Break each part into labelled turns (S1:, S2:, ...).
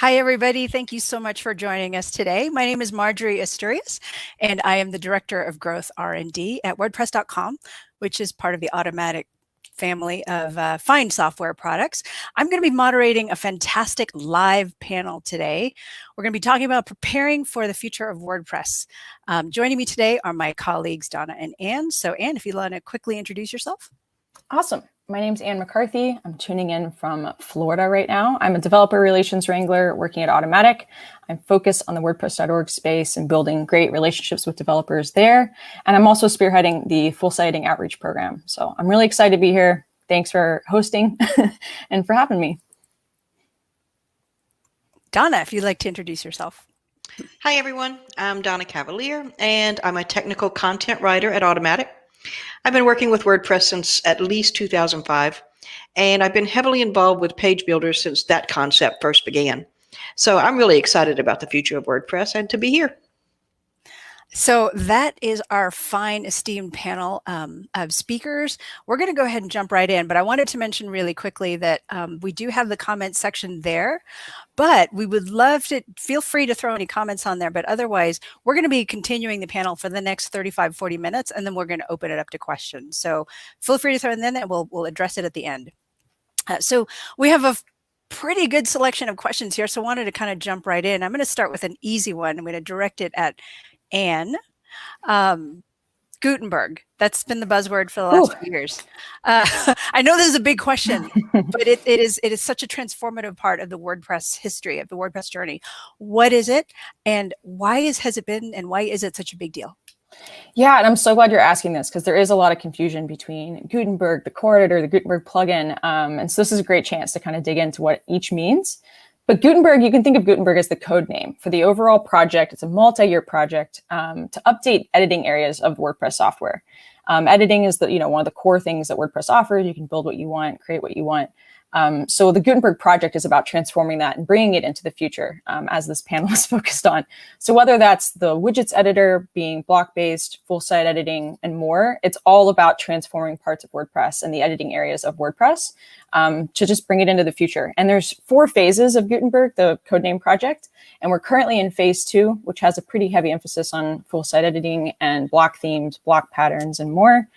S1: Hi, everybody. Thank you so much for joining us today. My name is Marjorie Asturias, and I am the Director of Growth R&D at WordPresscom, which is part of the Automattic family of fine software products. I'm going to be moderating a fantastic live panel today. We're going to be talking about preparing for the future of WordPress. Joining me today are my colleagues, Donna and Anne. So Anne, if you'd want to quickly introduce yourself.
S2: Awesome. My name's Anne McCarthy. I'm tuning in from Florida right now. I'm a Developer Relations Wrangler working at Automattic. I'm focused on the WordPress.org space and building great relationships with developers there. And I'm also spearheading the FSE Outreach Program. So I'm really excited to be here. Thanks for hosting and for having me.
S1: Donna, if you'd like to introduce yourself.
S3: Hi, everyone. I'm Donna Cavalier, and I'm a technical content writer at Automattic. I've been working with WordPress since at least 2005, and I've been heavily involved with page builders since that concept first began. So I'm really excited about the future of WordPress and to be here.
S1: So that is our fine, esteemed panel of speakers. We're going to go ahead and jump right in, but I wanted to mention really quickly that we do have the comment section there, but we would love to feel free to throw any comments on there. But otherwise, we're going to be continuing the panel for the next 35-40 minutes, and then we're going to open it up to questions. So feel free to throw it in, and we'll address it at the end. So we have a pretty good selection of questions here, so I wanted to kind of jump right in. I'm going to start with an easy one. I'm going to direct it at Anne. Gutenberg, that's been the buzzword for the last few years. I know this is a big question, but it is such a transformative part of the WordPress history, of the WordPress journey. What is it, and why has it been, and why is it such a big deal?
S2: Yeah, and I'm so glad you're asking this because there is a lot of confusion between Gutenberg, the core editor, the Gutenberg plugin. And so this is a great chance to kind of dig into what each means. But Gutenberg, you can think of Gutenberg as the code name for the overall project. It's a multi-year project to update editing areas of WordPress software. Editing is one of the core things that WordPress offers. You can build what you want, create what you want. So the Gutenberg project is about transforming that and bringing it into the future, as this panel is focused on. So whether that's the widgets editor being block-based, full-site editing, and more, it's all about transforming parts of WordPress and the editing areas of WordPress to just bring it into the future. And there's 4 phases of Gutenberg, the codename project, and we're currently in phase 2, which has a pretty heavy emphasis on full-site editing and block themes, block patterns, and more.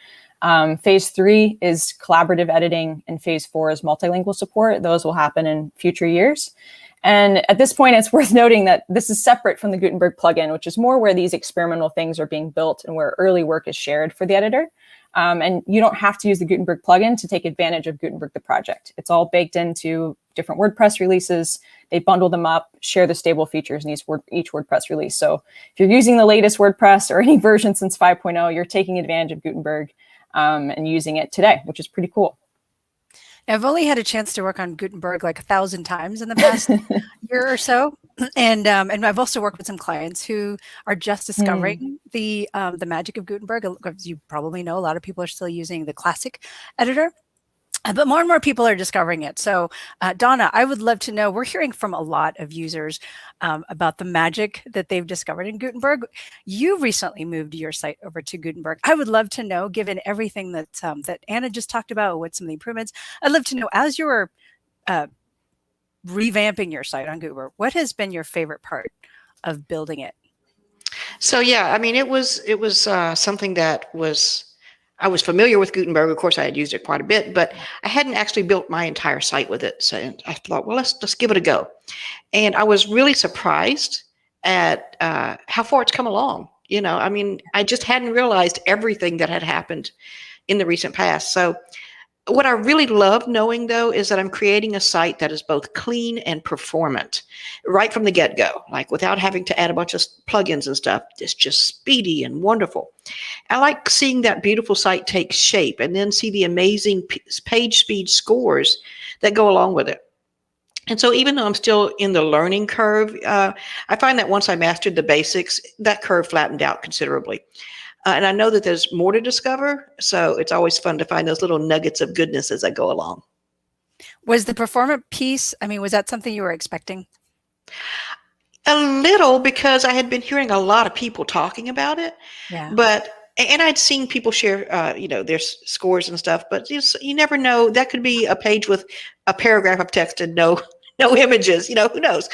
S2: Phase 3 is collaborative editing, and phase 4 is multilingual support. Those will happen in future years. And at this point, it's worth noting that this is separate from the Gutenberg plugin, which is more where these experimental things are being built and where early work is shared for the editor. And you don't have to use the Gutenberg plugin to take advantage of Gutenberg the project. It's all baked into different WordPress releases. They bundle them up, share the stable features in each WordPress release. So if you're using the latest WordPress or any version since 5.0, you're taking advantage of Gutenberg and using it today, which is pretty cool.
S1: I've only had a chance to work on Gutenberg like 1,000 times in the past year or so, and I've also worked with some clients who are just discovering the magic of Gutenberg. As you probably know, a lot of people are still using the classic editor, but more and more people are discovering it. So Donna, I would love to know, we're hearing from a lot of users about the magic that they've discovered in Gutenberg. You recently moved your site over to Gutenberg. I would love to know, given everything that that Anna just talked about with some of the improvements, I'd love to know, as you're revamping your site on Gutenberg, what has been your favorite part of building it?
S3: So yeah, I mean, it was something that I was familiar with Gutenberg. Of course, I had used it quite a bit, but I hadn't actually built my entire site with it. So I thought, well, let's give it a go. And I was really surprised at how far it's come along. I mean, I just hadn't realized everything that had happened in the recent past. So what I really love knowing, though, is that I'm creating a site that is both clean and performant right from the get-go, like without having to add a bunch of plugins and stuff. It's just speedy and wonderful. I like seeing that beautiful site take shape and then see the amazing page speed scores that go along with it. And so even though I'm still in the learning curve, I find that once I mastered the basics, that curve flattened out considerably. And I know that there's more to discover, so it's always fun to find those little nuggets of goodness as I go along.
S1: Was the performant piece, I mean, was that something you were expecting?
S3: A little, because I had been hearing a lot of people talking about it.
S1: Yeah.
S3: And I'd seen people share, their scores and stuff, but you never know. That could be a page with a paragraph of text and no no images, who knows?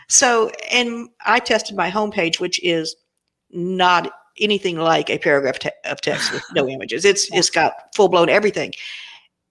S3: So, and I tested my homepage, which is not anything like a paragraph of text with no images. It's got full blown everything.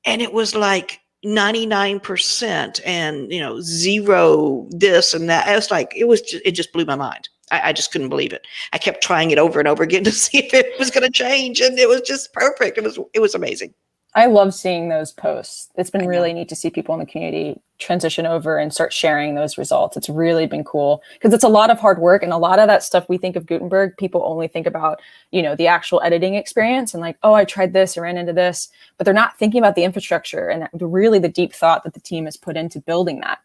S3: And it was like 99% and, zero this and that. It just blew my mind. I just couldn't believe it. I kept trying it over and over again to see if it was going to change. And it was just perfect. It was amazing.
S2: I love seeing those posts. It's been really neat to see people in the community transition over and start sharing those results. It's really been cool because it's a lot of hard work, and a lot of that stuff we think of Gutenberg, people only think about, the actual editing experience and like, oh, I tried this, I ran into this, but they're not thinking about the infrastructure and really the deep thought that the team has put into building that.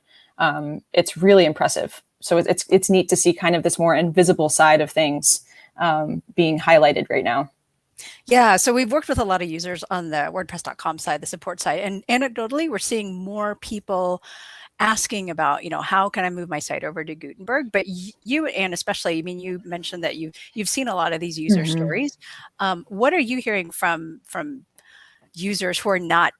S2: It's really impressive. So it's neat to see kind of this more invisible side of things being highlighted right now.
S1: Yeah, so we've worked with a lot of users on the WordPress.com side, the support side, and anecdotally, we're seeing more people asking about, how can I move my site over to Gutenberg? But you, and especially, you mentioned that you've seen a lot of these user stories. What are you hearing from users who are not,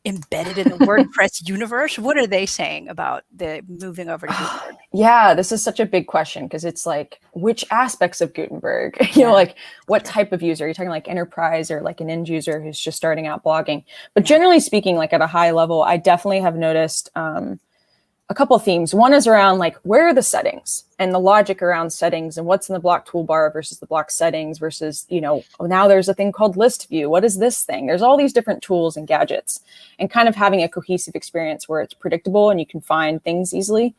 S1: embedded in the WordPress universe? What are they saying about the moving over to Gutenberg?
S2: Yeah, this is such a big question because it's like, which aspects of Gutenberg, like what type of user? Are you talking like enterprise or like an end user who's just starting out blogging? But generally speaking, like at a high level, I definitely have noticed a couple of themes. One is around like, where are the settings and the logic around settings and what's in the block toolbar versus the block settings versus, now there's a thing called Listview. What is this thing? There's all these different tools and gadgets, and kind of having a cohesive experience where it's predictable and you can find things easily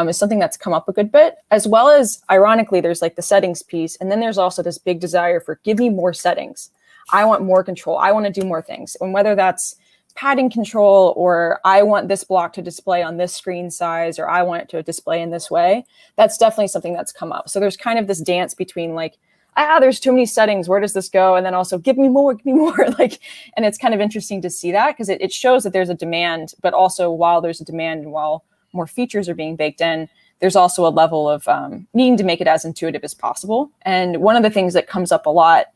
S2: is something that's come up a good bit, as well as ironically, there's like the settings piece. And then there's also this big desire for give me more settings. I want more control. I want to do more things. And whether that's padding control, or I want this block to display on this screen size, or I want it to display in this way, that's definitely something that's come up. So there's kind of this dance between like, there's too many settings, where does this go? And then also give me more, like, and it's kind of interesting to see that because it shows that there's a demand, but also while there's a demand and while more features are being baked in, there's also a level of needing to make it as intuitive as possible. And one of the things that comes up a lot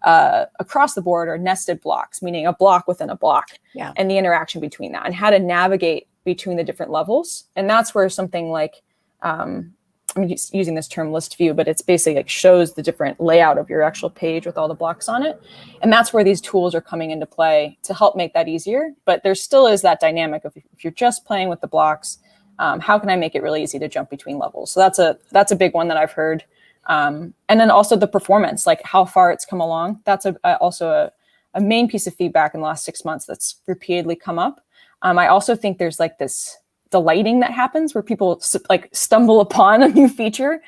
S2: across the board are nested blocks, meaning a block within a block, and the interaction between that and how to navigate between the different levels. And that's where something like, I'm using this term Listview, but it's basically like shows the different layout of your actual page with all the blocks on it. And that's where these tools are coming into play to help make that easier. But there still is that dynamic of if you're just playing with the blocks, how can I make it really easy to jump between levels? So that's a big one that I've heard. And then also the performance, like how far it's come along. That's also a main piece of feedback in the last 6 months that's repeatedly come up. I also think there's like this delighting that happens where people like stumble upon a new feature,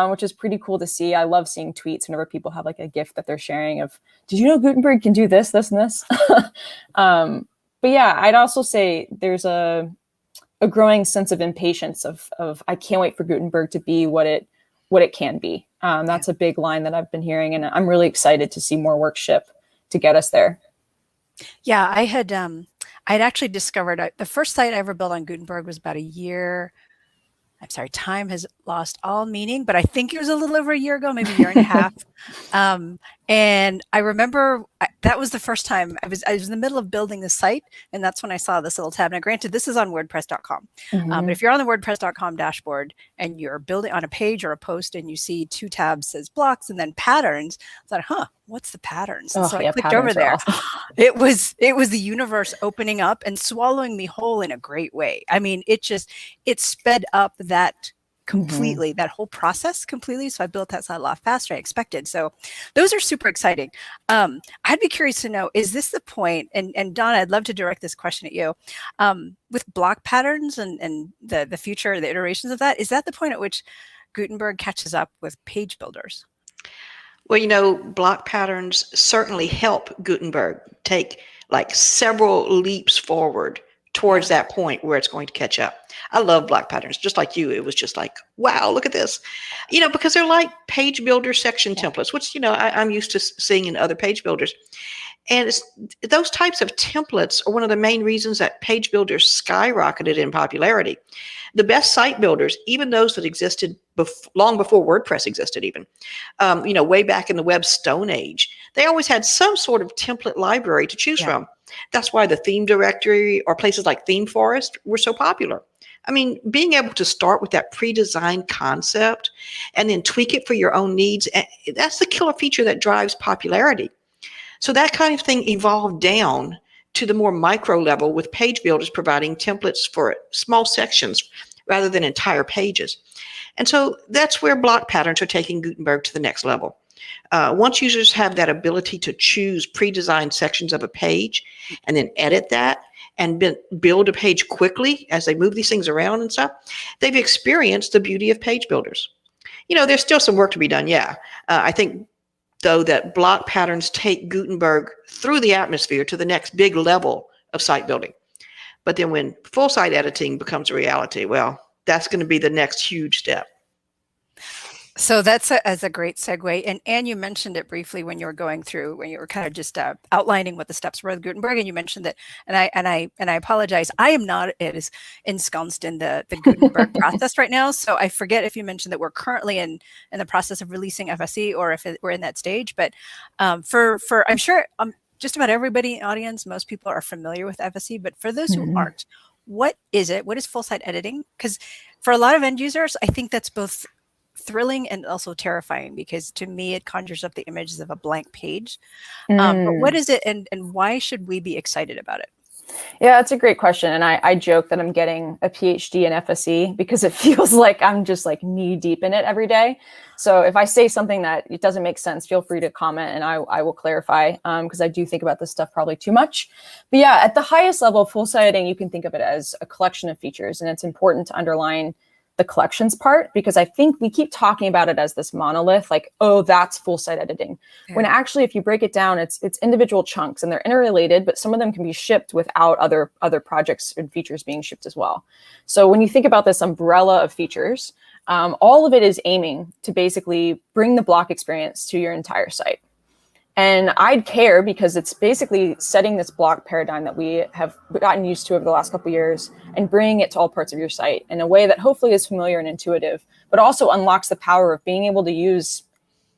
S2: which is pretty cool to see. I love seeing tweets whenever people have like a GIF that they're sharing of, did you know Gutenberg can do this, this, and this? But yeah, I'd also say there's a growing sense of impatience of I can't wait for Gutenberg to be what it can be. That's a big line that I've been hearing, and I'm really excited to see more work ship to get us there.
S1: Yeah, I'd actually discovered the first site I ever built on Gutenberg was about a year. I'm sorry, time has lost all meaning, but I think it was a little over a year ago, maybe a year and a half. And I remember that was the first time I was in the middle of building this site, and that's when I saw this little tab. Now, granted, this is on WordPress.com. But if you're on the WordPress.com dashboard and you're building on a page or a post and you see two tabs says blocks and then patterns, I thought, what's the patterns? And so I clicked over there. Awesome. It was the universe opening up and swallowing me whole in a great way. I mean, it sped up that completely, that whole process completely. So I built that site a lot faster than I expected. So those are super exciting. I'd be curious to know, is this the point, and Donna, I'd love to direct this question at you, with block patterns and the future, the iterations of that, is that the point at which Gutenberg catches up with page builders?
S3: Well, block patterns certainly help Gutenberg take like several leaps forward towards that point where it's going to catch up. I love block patterns, just like you. It was just like, wow, look at this, because they're like page builder section templates, which, I'm used to seeing in other page builders. And those types of templates are one of the main reasons that page builders skyrocketed in popularity. The best site builders, even those that existed long before WordPress existed even, way back in the web Stone Age, they always had some sort of template library to choose from. That's why the theme directory or places like Theme Forest were so popular. I mean, being able to start with that pre-designed concept and then tweak it for your own needs, that's the killer feature that drives popularity. So that kind of thing evolved down to the more micro level, with page builders providing templates for small sections rather than entire pages. And so that's where block patterns are taking Gutenberg to the next level. Once users have that ability to choose pre-designed sections of a page and then edit that and build a page quickly as they move these things around and stuff, they've experienced the beauty of page builders. You know, there's still some work to be done. Yeah. I think, though, that block patterns take Gutenberg through the atmosphere to the next big level of site building. But then when full site editing becomes a reality, well, that's going to be the next huge step.
S1: So that's a great segue. And you mentioned it briefly when you were going through, when you were kind of just outlining what the steps were of Gutenberg, and you mentioned that, and I apologize, I am not as ensconced in the Gutenberg process right now. So I forget if you mentioned that we're currently in the process of releasing FSE, or if we're in that stage. But for I'm sure just about everybody in the audience, most people are familiar with FSE, but for those who aren't, what is it? What is full site editing? Because for a lot of end users, I think that's both thrilling and also terrifying, because to me it conjures up the images of a blank page. But what is it, and why should we be excited about it?
S2: Yeah, that's a great question. And I joke that I'm getting a PhD in FSE because it feels like I'm just like knee deep in it every day. So if I say something that it doesn't make sense, feel free to comment and I will clarify, because I do think about this stuff probably too much. But yeah, at the highest level, full site editing, you can think of it as a collection of features. And it's important to underline the collections part, because I think we keep talking about it as this monolith, like, oh, that's full site editing. Yeah. When actually, if you break it down, it's individual chunks and they're interrelated, but some of them can be shipped without other projects and features being shipped as well. So when you think about this umbrella of features, all of it is aiming to basically bring the block experience to your entire site. And I'd care because it's basically setting this block paradigm that we have gotten used to over the last couple of years and bringing it to all parts of your site in a way that hopefully is familiar and intuitive, but also unlocks the power of being able to use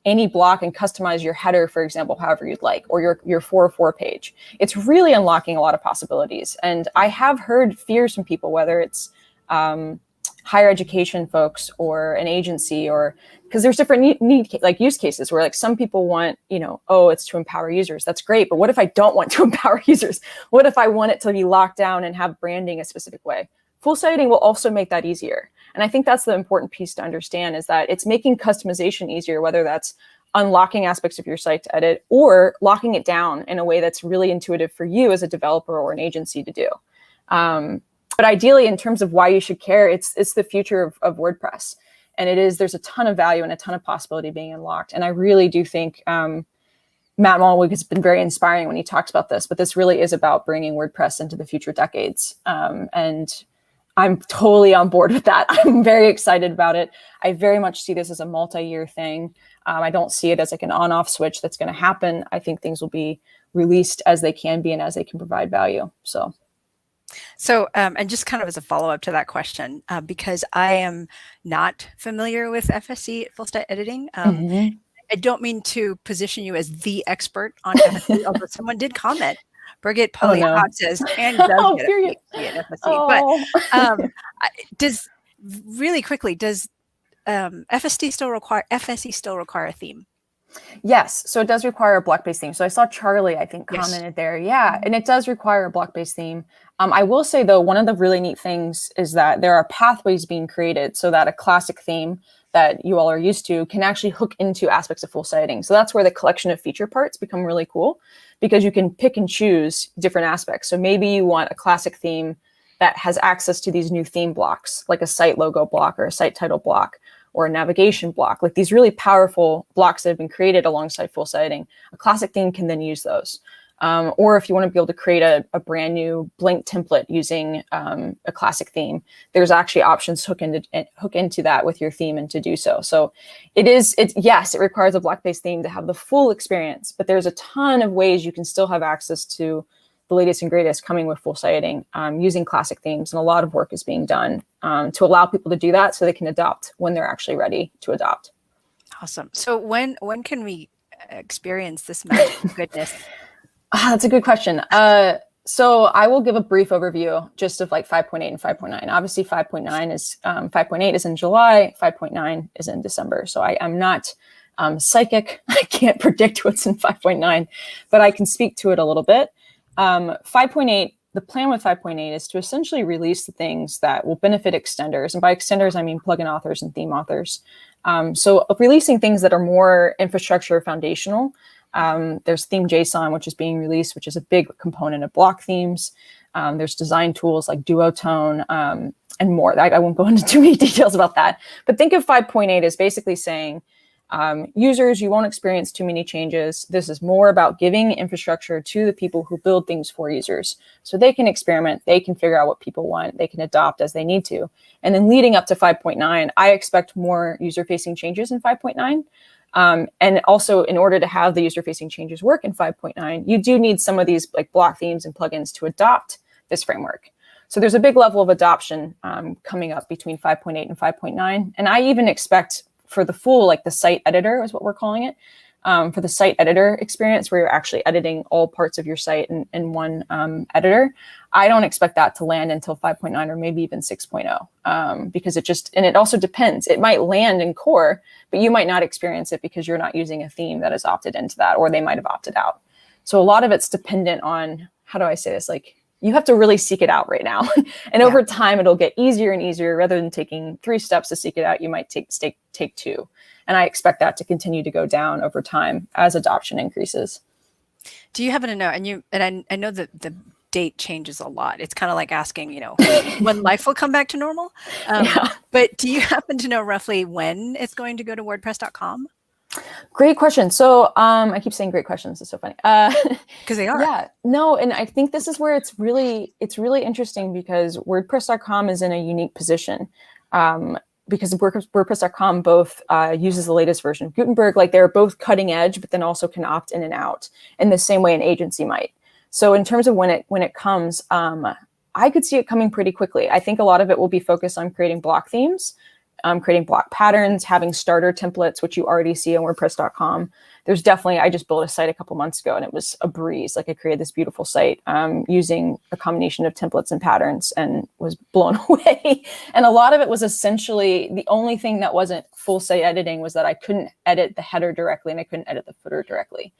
S2: any block and customize your header, for example, however you'd like, or your 404 page. It's really unlocking a lot of possibilities. And I have heard fears from people, whether it's higher education folks or an agency, or because there's different need like use cases where like some people want, oh, it's to empower users. That's great. But what if I don't want to empower users? What if I want it to be locked down and have branding a specific way? Full site editing will also make that easier. And I think that's the important piece to understand, is that it's making customization easier, whether that's unlocking aspects of your site to edit or locking it down in a way that's really intuitive for you as a developer or an agency to do. But ideally, in terms of why you should care, it's the future of WordPress. And there's a ton of value and a ton of possibility being unlocked. And I really do think Matt Mullenweg has been very inspiring when he talks about this, but this really is about bringing WordPress into the future decades. And I'm totally on board with that. I'm very excited about it. I very much see this as a multi-year thing. I don't see it as like an on-off switch that's going to happen. I think things will be released as they can be and as they can provide value. So,
S1: and just kind of as a follow-up to that question, because I am not familiar with FSE, full site editing, I don't mean to position you as the expert on FSE, although someone did comment. Beerget says, and does get a PhD in FSE. But does FSE still require a theme?
S2: Yes, so it does require a block-based theme. So I saw Charlie, I think, commented there. Yeah, and it does require a block-based theme. I will say, though, one of the really neat things is that there are pathways being created so that a classic theme that you all are used to can actually hook into aspects of full site editing. So that's where the collection of feature parts become really cool, because you can pick and choose different aspects. So maybe you want a classic theme that has access to these new theme blocks, like a site logo block or a site title block, or a navigation block, like these really powerful blocks that have been created alongside full site editing. A classic theme can then use those. Or if you want to be able to create a brand new blank template using a classic theme, there's actually options to hook into that with your theme and to do so. So yes, it requires a block-based theme to have the full experience, but there's a ton of ways you can still have access to the latest and greatest coming with full site editing using classic themes. And a lot of work is being done to allow people to do that so they can adopt when they're actually ready to adopt.
S1: Awesome. So when can we experience this magical goodness?
S2: That's a good question. So I will give a brief overview just of like 5.8 and 5.9. Obviously 5.8 is in July, 5.9 is in December. So I'm not psychic. I can't predict what's in 5.9, but I can speak to it a little bit. 5.8, the plan with 5.8 is to essentially release the things that will benefit extenders. And by extenders, I mean plugin authors and theme authors. So releasing things that are more infrastructure foundational. There's theme JSON, which is being released, which is a big component of block themes. There's design tools like Duotone and more. I won't go into too many details about that. But think of 5.8 as basically saying, users, you won't experience too many changes. This is more about giving infrastructure to the people who build things for users. So they can experiment, they can figure out what people want, they can adopt as they need to. And then leading up to 5.9, I expect more user-facing changes in 5.9. And also, in order to have the user-facing changes work in 5.9, you do need some of these like block themes and plugins to adopt this framework. So there's a big level of adoption coming up between 5.8 and 5.9. And I even expect for the full, like the site editor is what we're calling it, for the site editor experience where you're actually editing all parts of your site in one editor, I don't expect that to land until 5.9 or maybe even 6.0 because it also depends. It might land in core, but you might not experience it because you're not using a theme that is opted into that, or they might have opted out. So a lot of it's dependent on, how do I say this? Like, you have to really seek it out right now. And over time, it'll get easier and easier. Rather than taking 3 steps to seek it out, you might take 2. And I expect that to continue to go down over time as adoption increases.
S1: Do you happen to know, and I know that the date changes a lot. It's kind of like asking, when life will come back to normal. But do you happen to know roughly when it's going to go to WordPress.com?
S2: Great question. So I keep saying great questions. It's so funny.
S1: Because they are.
S2: Yeah. No, and I think this is where it's really interesting because WordPress.com is in a unique position. Because WordPress.com both uses the latest version of Gutenberg, like they're both cutting edge, but then also can opt in and out in the same way an agency might. So in terms of when it comes, I could see it coming pretty quickly. I think a lot of it will be focused on creating block themes, creating block patterns, having starter templates, which you already see on WordPress.com. There's definitely, I just built a site a couple months ago and it was a breeze. Like I created this beautiful site using a combination of templates and patterns and was blown away. And a lot of it was essentially, the only thing that wasn't full site editing was that I couldn't edit the header directly and I couldn't edit the footer directly.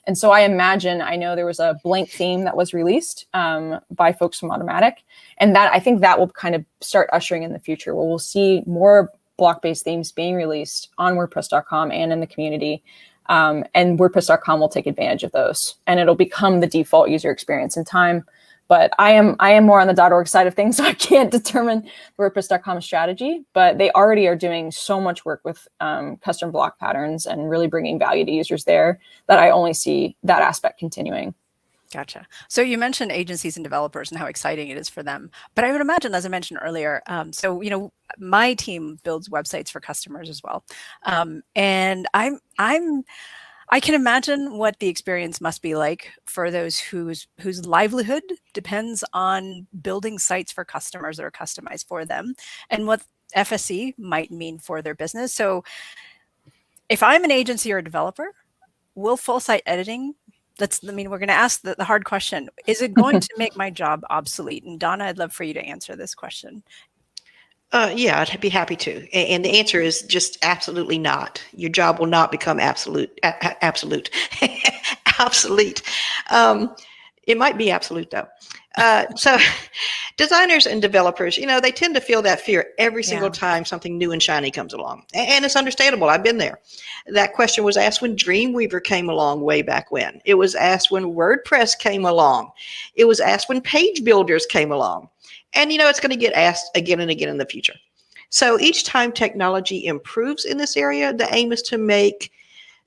S2: And so I know there was a blank theme that was released by folks from Automattic. And that I think that will kind of start ushering in the future where we'll see more block-based themes being released on WordPress.com and in the community. And WordPress.com will take advantage of those. And it'll become the default user experience in time. But I am more on the .org side of things, so I can't determine WordPress.com strategy. But they already are doing so much work with custom block patterns and really bringing value to users there that I only see that aspect continuing.
S1: Gotcha. So you mentioned agencies and developers and how exciting it is for them. But I would imagine, as I mentioned earlier, my team builds websites for customers as well. And I can imagine what the experience must be like for those whose livelihood depends on building sites for customers that are customized for them and what FSE might mean for their business. So if I'm an agency or a developer, will full site editing, we're going to ask the hard question, is it going to make my job obsolete? And Donna, I'd love for you to answer this question.
S3: Yeah, I'd be happy to. And the answer is just absolutely not. Your job will not become obsolete. Obsolete. It might be absolute though. So designers and developers, they tend to feel that fear every single time something new and shiny comes along. And it's understandable. I've been there. That question was asked when Dreamweaver came along way back when. It was asked when WordPress came along. It was asked when page builders came along. And, it's going to get asked again and again in the future. So each time technology improves in this area, the aim is to make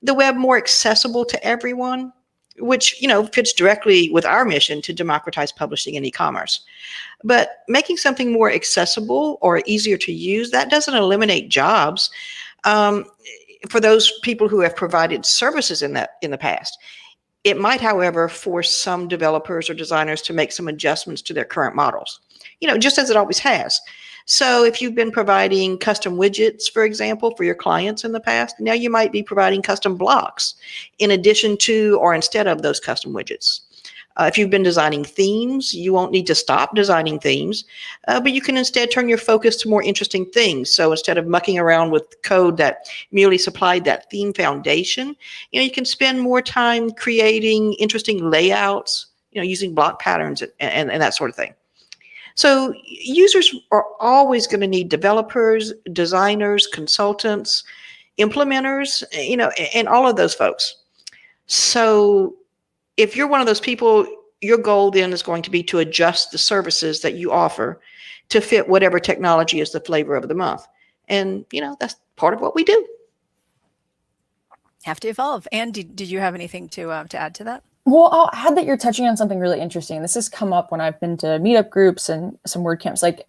S3: the web more accessible to everyone, which, fits directly with our mission to democratize publishing and e-commerce. But making something more accessible or easier to use, that doesn't eliminate jobs for those people who have provided services in the past. It might, however, force some developers or designers to make some adjustments to their current models, just as it always has. So if you've been providing custom widgets, for example, for your clients in the past, now you might be providing custom blocks in addition to or instead of those custom widgets. If you've been designing themes, you won't need to stop designing themes, but you can instead turn your focus to more interesting things. So instead of mucking around with code that merely supplied that theme foundation, you can spend more time creating interesting layouts, using block patterns and that sort of thing. So users are always going to need developers, designers, consultants, implementers, and all of those folks. So if you're one of those people, your goal then is going to be to adjust the services that you offer to fit whatever technology is the flavor of the month. And, that's part of what we do.
S1: Have to evolve. And did you have anything to add to that?
S2: Well, I'll add that you're touching on something really interesting. This has come up when I've been to meetup groups and some WordCamps. Like,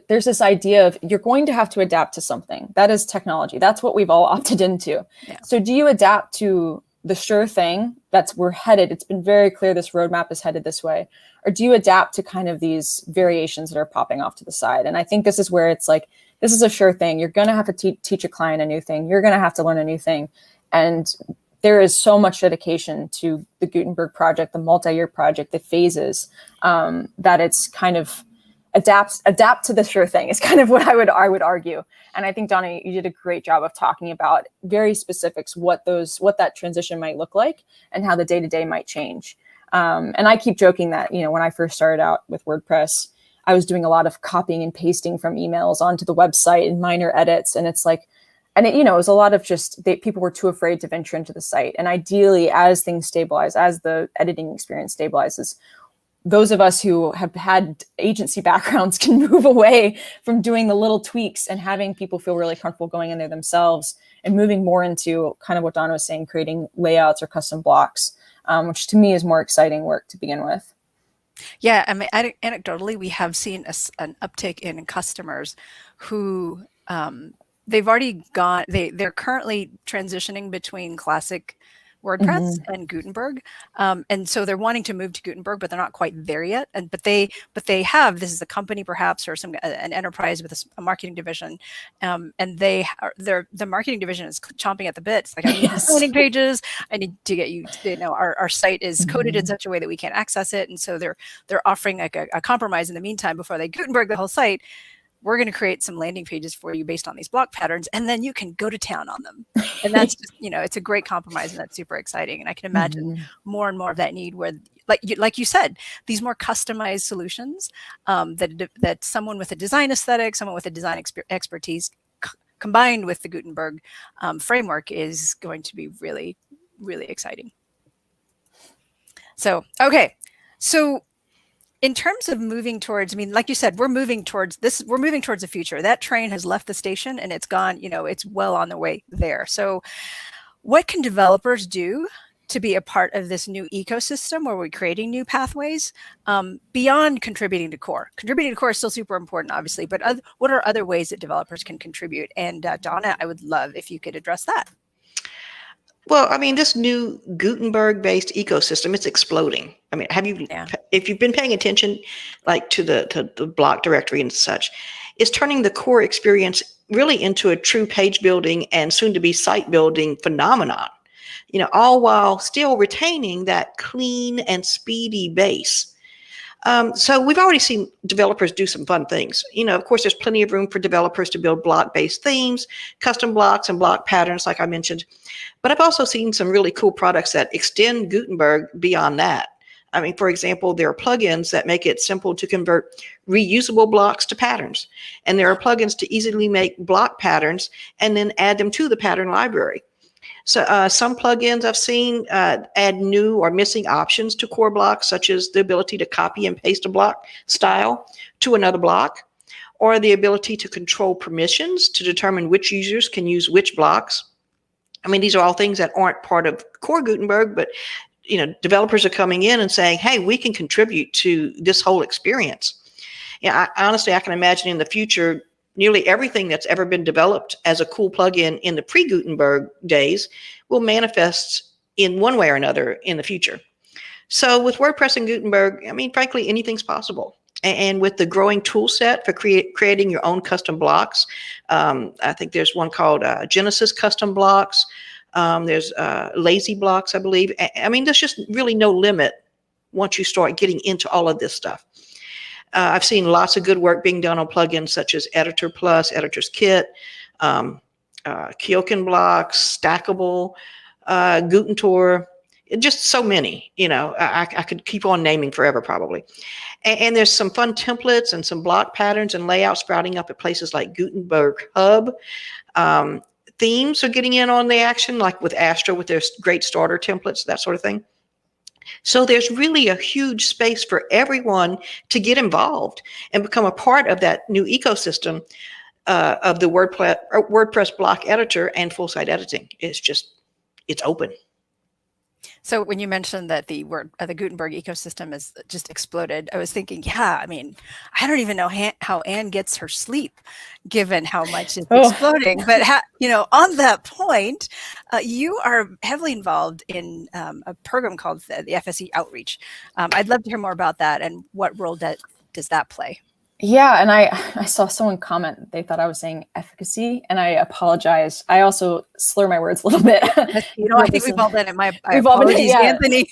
S2: there's this idea of you're going to have to adapt to something. That is technology. That's what we've all opted into. Yeah. So do you adapt to the sure thing that's we're headed? It's been very clear this roadmap is headed this way. Or do you adapt to kind of these variations that are popping off to the side? And I think this is where it's like, this is a sure thing. You're going to have to teach a client a new thing. You're going to have to learn a new thing. And there is so much dedication to the Gutenberg project, the multi-year project, the phases, that it's kind of adapt to the sure thing is kind of what I would argue. And I think, Donna, you did a great job of talking about very specifics, what that transition might look like and how the day-to-day might change. And I keep joking that, when I first started out with WordPress, I was doing a lot of copying and pasting from emails onto the website and minor edits. And it's like, and it was a lot of just people were too afraid to venture into the site. And ideally, as things stabilize, as the editing experience stabilizes, those of us who have had agency backgrounds can move away from doing the little tweaks and having people feel really comfortable going in there themselves and moving more into kind of what Donna was saying, creating layouts or custom blocks, which to me is more exciting work to begin with.
S1: Yeah, I mean, anecdotally, we have seen an uptick in customers who they've already gone. They're currently transitioning between classic WordPress and Gutenberg, and so they're wanting to move to Gutenberg, but they're not quite there yet. But they have, this is a company perhaps or an enterprise with a marketing division, and the marketing division is chomping at the bit. It's like, I need landing pages. I need to get you. Our site is coded in such a way that we can't access it, and so they're offering like a compromise in the meantime before they Gutenberg the whole site. We're going to create some landing pages for you based on these block patterns, and then you can go to town on them. And that's just, it's a great compromise, and that's super exciting. And I can imagine more and more of that need where, like you said, these more customized solutions that someone with a design aesthetic, someone with a design expertise combined with the Gutenberg framework is going to be really, really exciting. So, okay. So, in terms of moving towards, I mean, like you said, we're moving towards the future. That train has left the station and it's gone, it's well on the way there. So what can developers do to be a part of this new ecosystem where we're creating new pathways beyond contributing to core? Contributing to core is still super important, obviously, but what are other ways that developers can contribute? And Donna, I would love if you could address that.
S3: Well, I mean, this new Gutenberg-based ecosystem, it's exploding. I mean, if you've been paying attention, like to the block directory and such, it's turning the core experience really into a true page building and soon to be site building phenomenon, all while still retaining that clean and speedy base. So we've already seen developers do some fun things. Of course, there's plenty of room for developers to build block-based themes, custom blocks and block patterns, like I mentioned. But I've also seen some really cool products that extend Gutenberg beyond that. I mean, for example, there are plugins that make it simple to convert reusable blocks to patterns. And there are plugins to easily make block patterns and then add them to the pattern library. So some plugins I've seen add new or missing options to core blocks, such as the ability to copy and paste a block style to another block, or the ability to control permissions to determine which users can use which blocks. I mean, these are all things that aren't part of core Gutenberg, but developers are coming in and saying, hey, we can contribute to this whole experience. Honestly, I can imagine in the future, nearly everything that's ever been developed as a cool plugin in the pre-Gutenberg days will manifest in one way or another in the future. So with WordPress and Gutenberg, I mean, frankly, anything's possible. And with the growing tool set for creating your own custom blocks, I think there's one called Genesis Custom Blocks. There's Lazy Blocks, I believe. I mean, there's just really no limit once you start getting into all of this stuff. I've seen lots of good work being done on plugins such as Editor Plus, Editor's Kit, Kyoken Blocks, Stackable, Gutentor, just so many, you know, I could keep on naming forever probably. And there's some fun templates and some block patterns and layouts sprouting up at places like Gutenberg Hub. Themes are getting in on the action, like with Astra with their great starter templates, that sort of thing. So there's really a huge space for everyone to get involved and become a part of that new ecosystem of the WordPress block editor and full site editing. It's open.
S1: So when you mentioned that the Gutenberg ecosystem has just exploded, I was thinking, yeah, I mean, I don't even know how Anne gets her sleep, given how much it's exploding. But you know, on that point, you are heavily involved in a program called the FSE Outreach. I'd love to hear more about that and what role does that play.
S2: Yeah, and I saw someone comment they thought I was saying efficacy, and I apologize. I also slur my words a little bit.
S1: You know, I think we've all done it. My apologies,
S2: yeah.
S1: Anthony.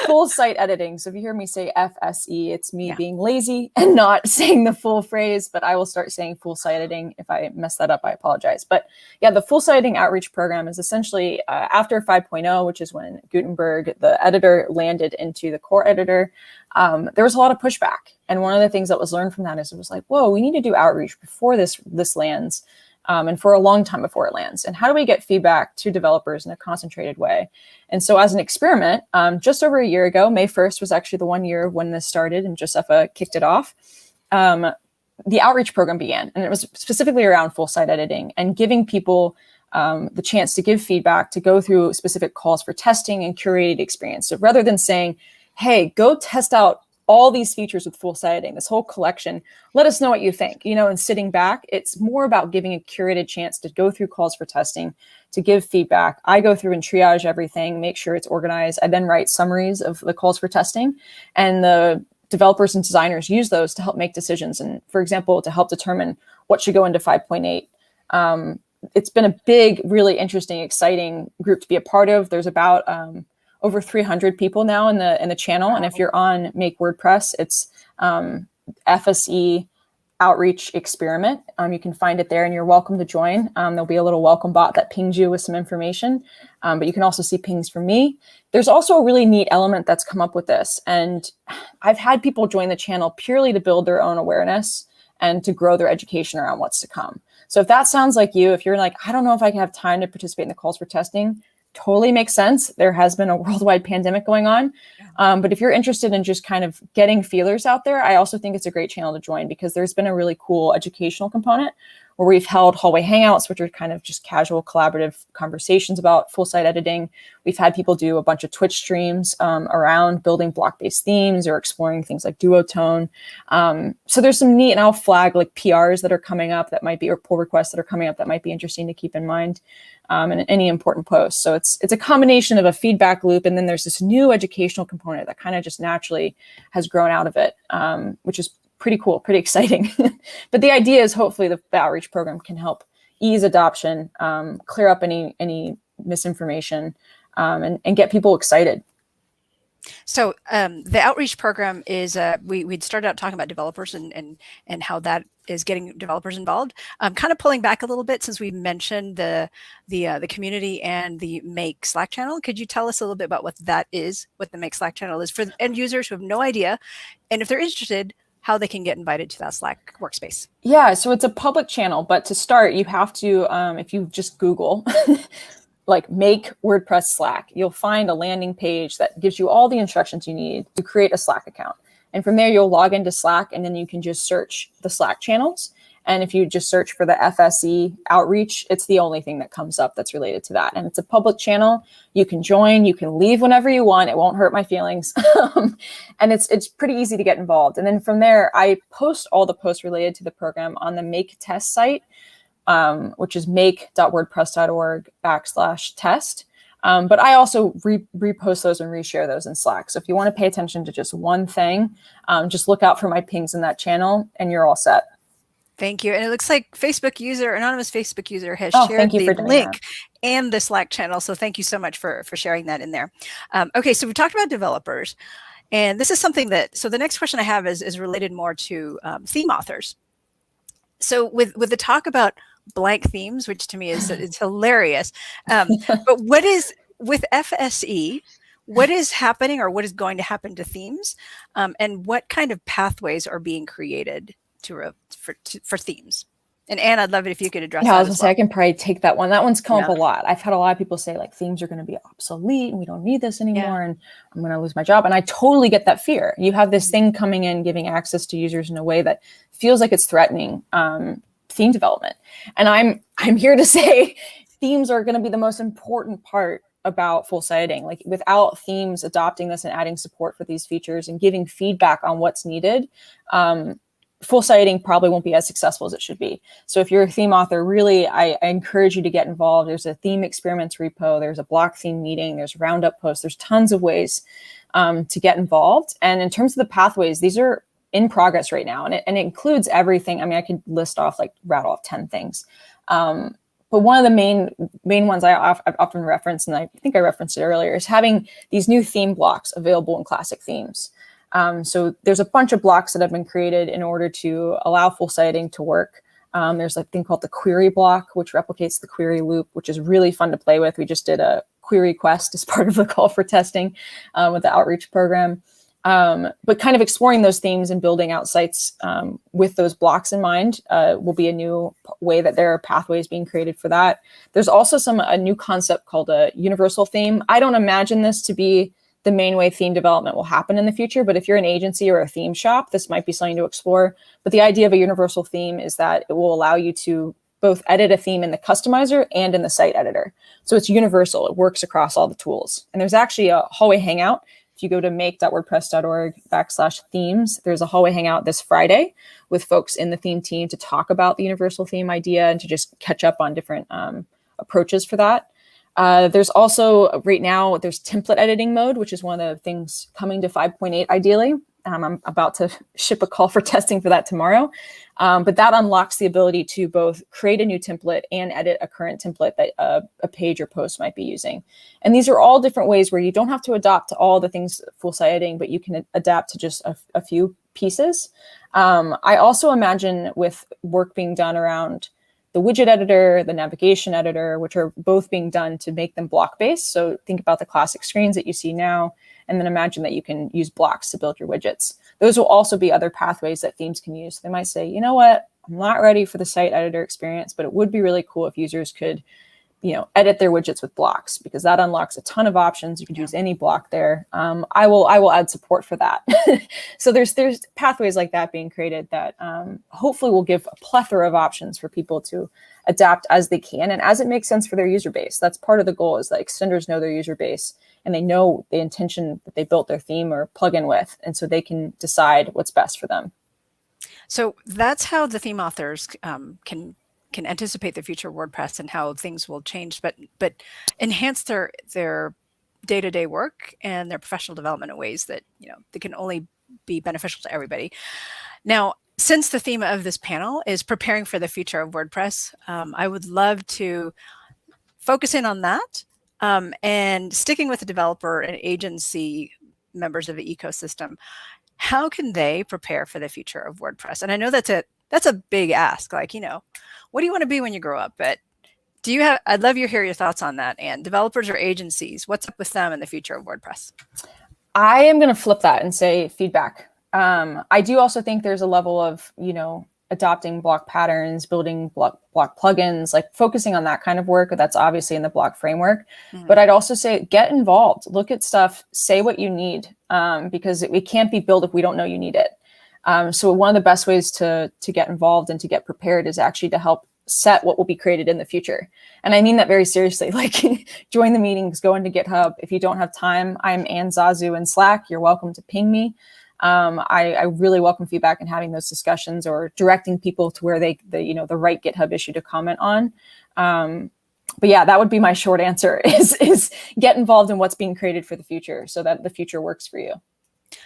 S2: Full site editing. So if you hear me say FSE, it's me being lazy and not saying the full phrase, but I will start saying full site editing. If I mess that up, I apologize. But yeah, the full site editing outreach program is essentially after 5.0, which is when Gutenberg, the editor, landed into the core editor. There was a lot of pushback. And one of the things that was learned from that is it was like, whoa, we need to do outreach before this lands. And for a long time before it lands. And how do we get feedback to developers in a concentrated way? And so as an experiment, just over a year ago, May 1st was actually the 1 year when this started and Josepha kicked it off. The outreach program began, and it was specifically around full site editing and giving people the chance to give feedback, to go through specific calls for testing and curated experience. So rather than saying, hey, go test out all these features with full site editing, this whole collection, let us know what you think, you know, and sitting back, it's more about giving a curated chance to go through calls for testing, to give feedback. I go through and triage everything, make sure it's organized. I then write summaries of the calls for testing, and the developers and designers use those to help make decisions. And for example, to help determine what should go into 5.8. It's been a big, really interesting, exciting group to be a part of. There's about over 300 people now in the channel. And if you're on Make WordPress, it's FSE Outreach Experiment. You can find it there and you're welcome to join. There'll be a little welcome bot that pings you with some information, but you can also see pings from me. There's also a really neat element that's come up with this. And I've had people join the channel purely to build their own awareness and to grow their education around what's to come. So if that sounds like you, if you're like, I don't know if I can have time to participate in the calls for testing, totally makes sense. There has been a worldwide pandemic going on. But if you're interested in just kind of getting feelers out there, I also think it's a great channel to join because there's been a really cool educational component where we've held hallway hangouts, which are kind of just casual collaborative conversations about full site editing. We've had people do a bunch of Twitch streams around building block-based themes or exploring things like duotone. So there's some neat, and I'll flag like PRs that are coming up that might be, or pull requests that are coming up that might be interesting to keep in mind. And any important posts. So it's a combination of a feedback loop, and then there's this new educational component that kind of just naturally has grown out of it, which is pretty cool, pretty exciting. But the idea is hopefully the outreach program can help ease adoption, clear up any misinformation, and get people excited.
S1: So the outreach program is we'd started out talking about developers and how that is getting developers involved. Kind of pulling back a little bit since we mentioned the community and the Make Slack channel. Could you tell us a little bit about what that is, what the Make Slack channel is for end users who have no idea, and if they're interested, how they can get invited to that Slack workspace? Yeah,
S2: so it's a public channel, but to start, you have to, if you just Google like Make WordPress Slack, you'll find a landing page that gives you all the instructions you need to create a Slack account. And from there, you'll log into Slack, and then you can just search the Slack channels. And if you just search for the FSE Outreach, it's the only thing that comes up that's related to that. And it's a public channel. You can join, you can leave whenever you want. It won't hurt my feelings. And it's pretty easy to get involved. And then from there, I post all the posts related to the program on the Make Test site, which is make.wordpress.org/test. But I also repost those and reshare those in Slack. So if you want to pay attention to just one thing, just look out for my pings in that channel and you're all set.
S1: Thank you. And it looks like anonymous Facebook user has shared the link and the Slack channel. So thank you so much for sharing that in there. Okay, so we talked about developers. And this is something that, so the next question I have is related more to theme authors. So with the talk about blank themes, which to me is it's hilarious. But what is with FSE? What is happening, or what is going to happen to themes, and what kind of pathways are being created for themes? And Anne, I'd love it if you could address that.
S2: Yeah, I was gonna say I can probably take that one. That one's come up
S1: Yeah.
S2: a lot. I've had a lot of people say like themes are going to be obsolete and we don't need this anymore,
S1: Yeah.
S2: and I'm going to lose my job. And I totally get that fear. You have this thing coming in, giving access to users in a way that feels like it's threatening theme development. And I'm here to say themes are going to be the most important part about full site editing. Like without themes adopting this and adding support for these features and giving feedback on what's needed, full site editing probably won't be as successful as it should be. So if you're a theme author, really, I encourage you to get involved. There's a theme experiments repo, there's a block theme meeting, there's roundup posts, there's tons of ways to get involved. And in terms of the pathways, these are in progress right now. And it includes everything. I mean, I could rattle off 10 things. But one of the main ones I've often referenced, and I think I referenced it earlier, is having these new theme blocks available in classic themes. So there's a bunch of blocks that have been created in order to allow full site editing to work. There's a thing called the query block, which replicates the query loop, which is really fun to play with. We just did a query quest as part of the call for testing with the outreach program. But kind of exploring those themes and building out sites with those blocks in mind will be a new way that there are pathways being created for that. There's also a new concept called a universal theme. I don't imagine this to be the main way theme development will happen in the future, but if you're an agency or a theme shop, this might be something to explore. But the idea of a universal theme is that it will allow you to both edit a theme in the customizer and in the site editor. So it's universal. It works across all the tools. And there's actually a hallway hangout. If you go to make.wordpress.org/themes, there's a hallway hangout this Friday with folks in the theme team to talk about the universal theme idea and to just catch up on different approaches for that. There's also, right now, there's template editing mode, which is one of the things coming to 5.8 ideally. I'm about to ship a call for testing for that tomorrow. But that unlocks the ability to both create a new template and edit a current template that a page or post might be using. And these are all different ways where you don't have to adopt all the things full site editing, but you can adapt to just a few pieces. I also imagine with work being done around the widget editor, the navigation editor, which are both being done to make them block-based. So think about the classic screens that you see now, and then imagine that you can use blocks to build your widgets. Those will also be other pathways that themes can use. They might say, you know what, I'm not ready for the site editor experience, but it would be really cool if users could, edit their widgets with blocks, because that unlocks a ton of options. You can use any block there. I will add support for that. So there's pathways like that being created that hopefully will give a plethora of options for people to adapt as they can and as it makes sense for their user base. That's part of the goal, is that extenders know their user base and they know the intention that they built their theme or plugin with, and so they can decide what's best for them.
S1: So that's how the theme authors can anticipate the future of WordPress and how things will change, but enhance their day-to-day work and their professional development in ways that they can only be beneficial to everybody. Now, since the theme of this panel is preparing for the future of WordPress, I would love to focus in on that and sticking with the developer and agency members of the ecosystem. How can they prepare for the future of WordPress? And I know that's a big ask. Like, what do you want to be when you grow up? But I'd love to hear your thoughts on that. And developers or agencies, what's up with them in the future of WordPress?
S2: I am going to flip that and say feedback. I do also think there's a level of, adopting block patterns, building block plugins, like focusing on that kind of work. That's obviously in the block framework. Mm-hmm. But I'd also say get involved, look at stuff, say what you need, because it can't be built if we don't know you need it. So one of the best ways to get involved and to get prepared is actually to help set what will be created in the future. And I mean that very seriously. Like, join the meetings, go into GitHub. If you don't have time, I'm Ann Zazu in Slack. You're welcome to ping me. I really welcome feedback and having those discussions or directing people to where the right GitHub issue to comment on. But yeah, that would be my short answer is get involved in what's being created for the future so that the future works for you.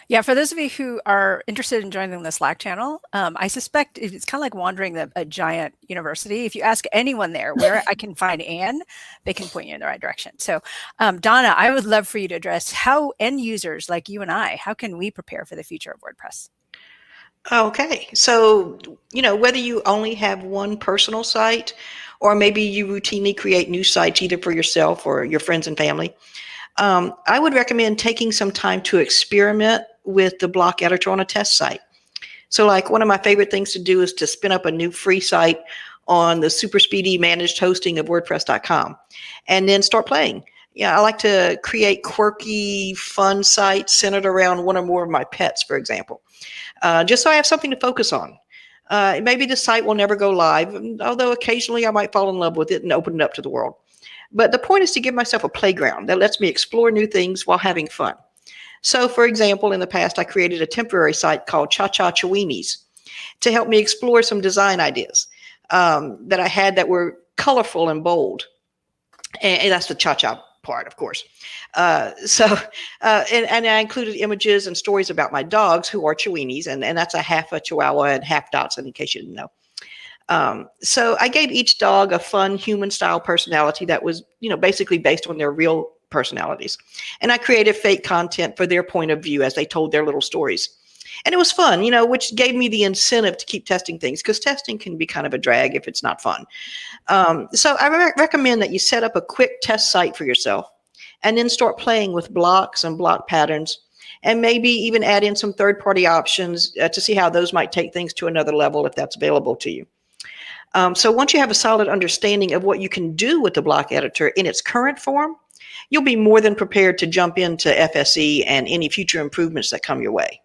S1: Yeah, for those of you who are interested in joining the Slack channel, I suspect it's kind of like wandering a giant university. If you ask anyone there where I can find Anne, they can point you in the right direction. So, Donna, I would love for you to address how end users like you and I, how can we prepare for the future of WordPress?
S3: Okay, so whether you only have one personal site, or maybe you routinely create new sites either for yourself or your friends and family, I would recommend taking some time to experiment with the block editor on a test site. So like one of my favorite things to do is to spin up a new free site on the super speedy managed hosting of WordPresscom and then start playing. Yeah, I like to create quirky, fun sites centered around one or more of my pets, for example, just so I have something to focus on. Maybe the site will never go live, although occasionally I might fall in love with it and open it up to the world. But the point is to give myself a playground that lets me explore new things while having fun. So, for example, in the past, I created a temporary site called Cha-Cha Chaweenies to help me explore some design ideas that I had that were colorful and bold. And that's the cha-cha part, of course. And I included images and stories about my dogs who are Chihuahuas, and that's a half a Chihuahua and half Dachshund, in case you didn't know. So I gave each dog a fun human-style personality that was, basically based on their real personalities. And I created fake content for their point of view as they told their little stories. And it was fun, which gave me the incentive to keep testing things, because testing can be kind of a drag if it's not fun. So I recommend that you set up a quick test site for yourself and then start playing with blocks and block patterns, and maybe even add in some third-party options to see how those might take things to another level if that's available to you. So once you have a solid understanding of what you can do with the block editor in its current form, you'll be more than prepared to jump into FSE and any future improvements that come your way.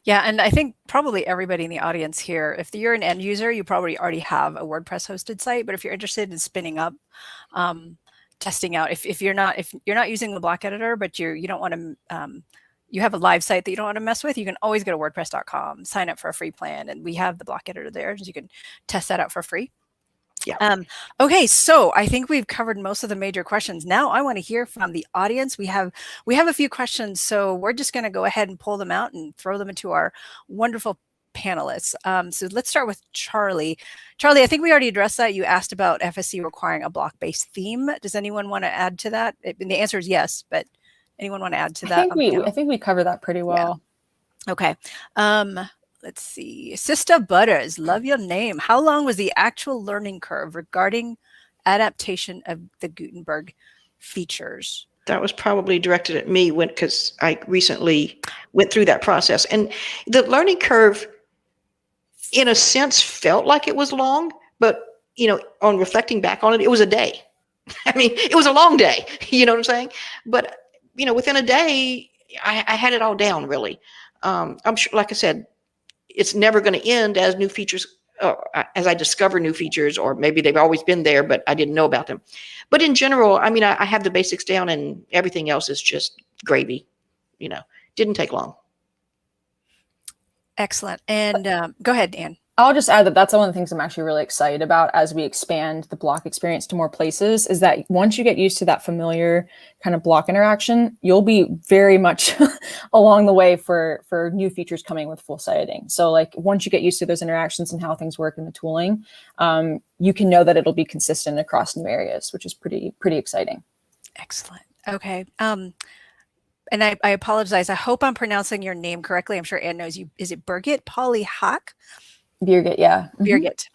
S1: Yeah, and I think probably everybody in the audience here, if you're an end user, you probably already have a WordPress hosted site. But if you're interested in spinning up, testing out, if you're not using the block editor, but you don't want to, you have a live site that you don't want to mess with, you can always go to WordPress.com, sign up for a free plan, and we have the block editor there, so you can test that out for free.
S3: Yeah.
S1: Okay, so I think we've covered most of the major questions. Now I want to hear from the audience. We have a few questions, so we're just going to go ahead and pull them out and throw them into our wonderful panelists. So let's start with Charlie. Charlie, I think we already addressed that. You asked about FSE requiring a block-based theme. Does anyone want to add to that? And the answer is yes, but anyone want to add to that?
S2: I think we covered that pretty well.
S1: Yeah. Okay. Let's see. Sister Butters, love your name. How long was the actual learning curve regarding adaptation of the Gutenberg features?
S3: That was probably directed at me because I recently went through that process. And the learning curve, in a sense, felt like it was long, but, on reflecting back on it, it was a day. I mean, it was a long day, you know what I'm saying? But, within a day, I had it all down, really. I'm sure, like I said, it's never going to end as new features, as I discover new features, or maybe they've always been there, but I didn't know about them. But in general, I mean, I have the basics down, and everything else is just gravy. Didn't take long.
S1: Excellent. And go ahead, Anne.
S2: I'll just add that that's one of the things I'm actually really excited about as we expand the block experience to more places, is that once you get used to that familiar kind of block interaction, you'll be very much along the way for new features coming with full site editing. So like once you get used to those interactions and how things work in the tooling, you can know that it'll be consistent across new areas, which is pretty exciting.
S1: Excellent. Okay. And I apologize. I hope I'm pronouncing your name correctly. I'm sure Anne knows you. Is it Beerget Polly Hack?
S2: Beerget, yeah.
S1: Beerget.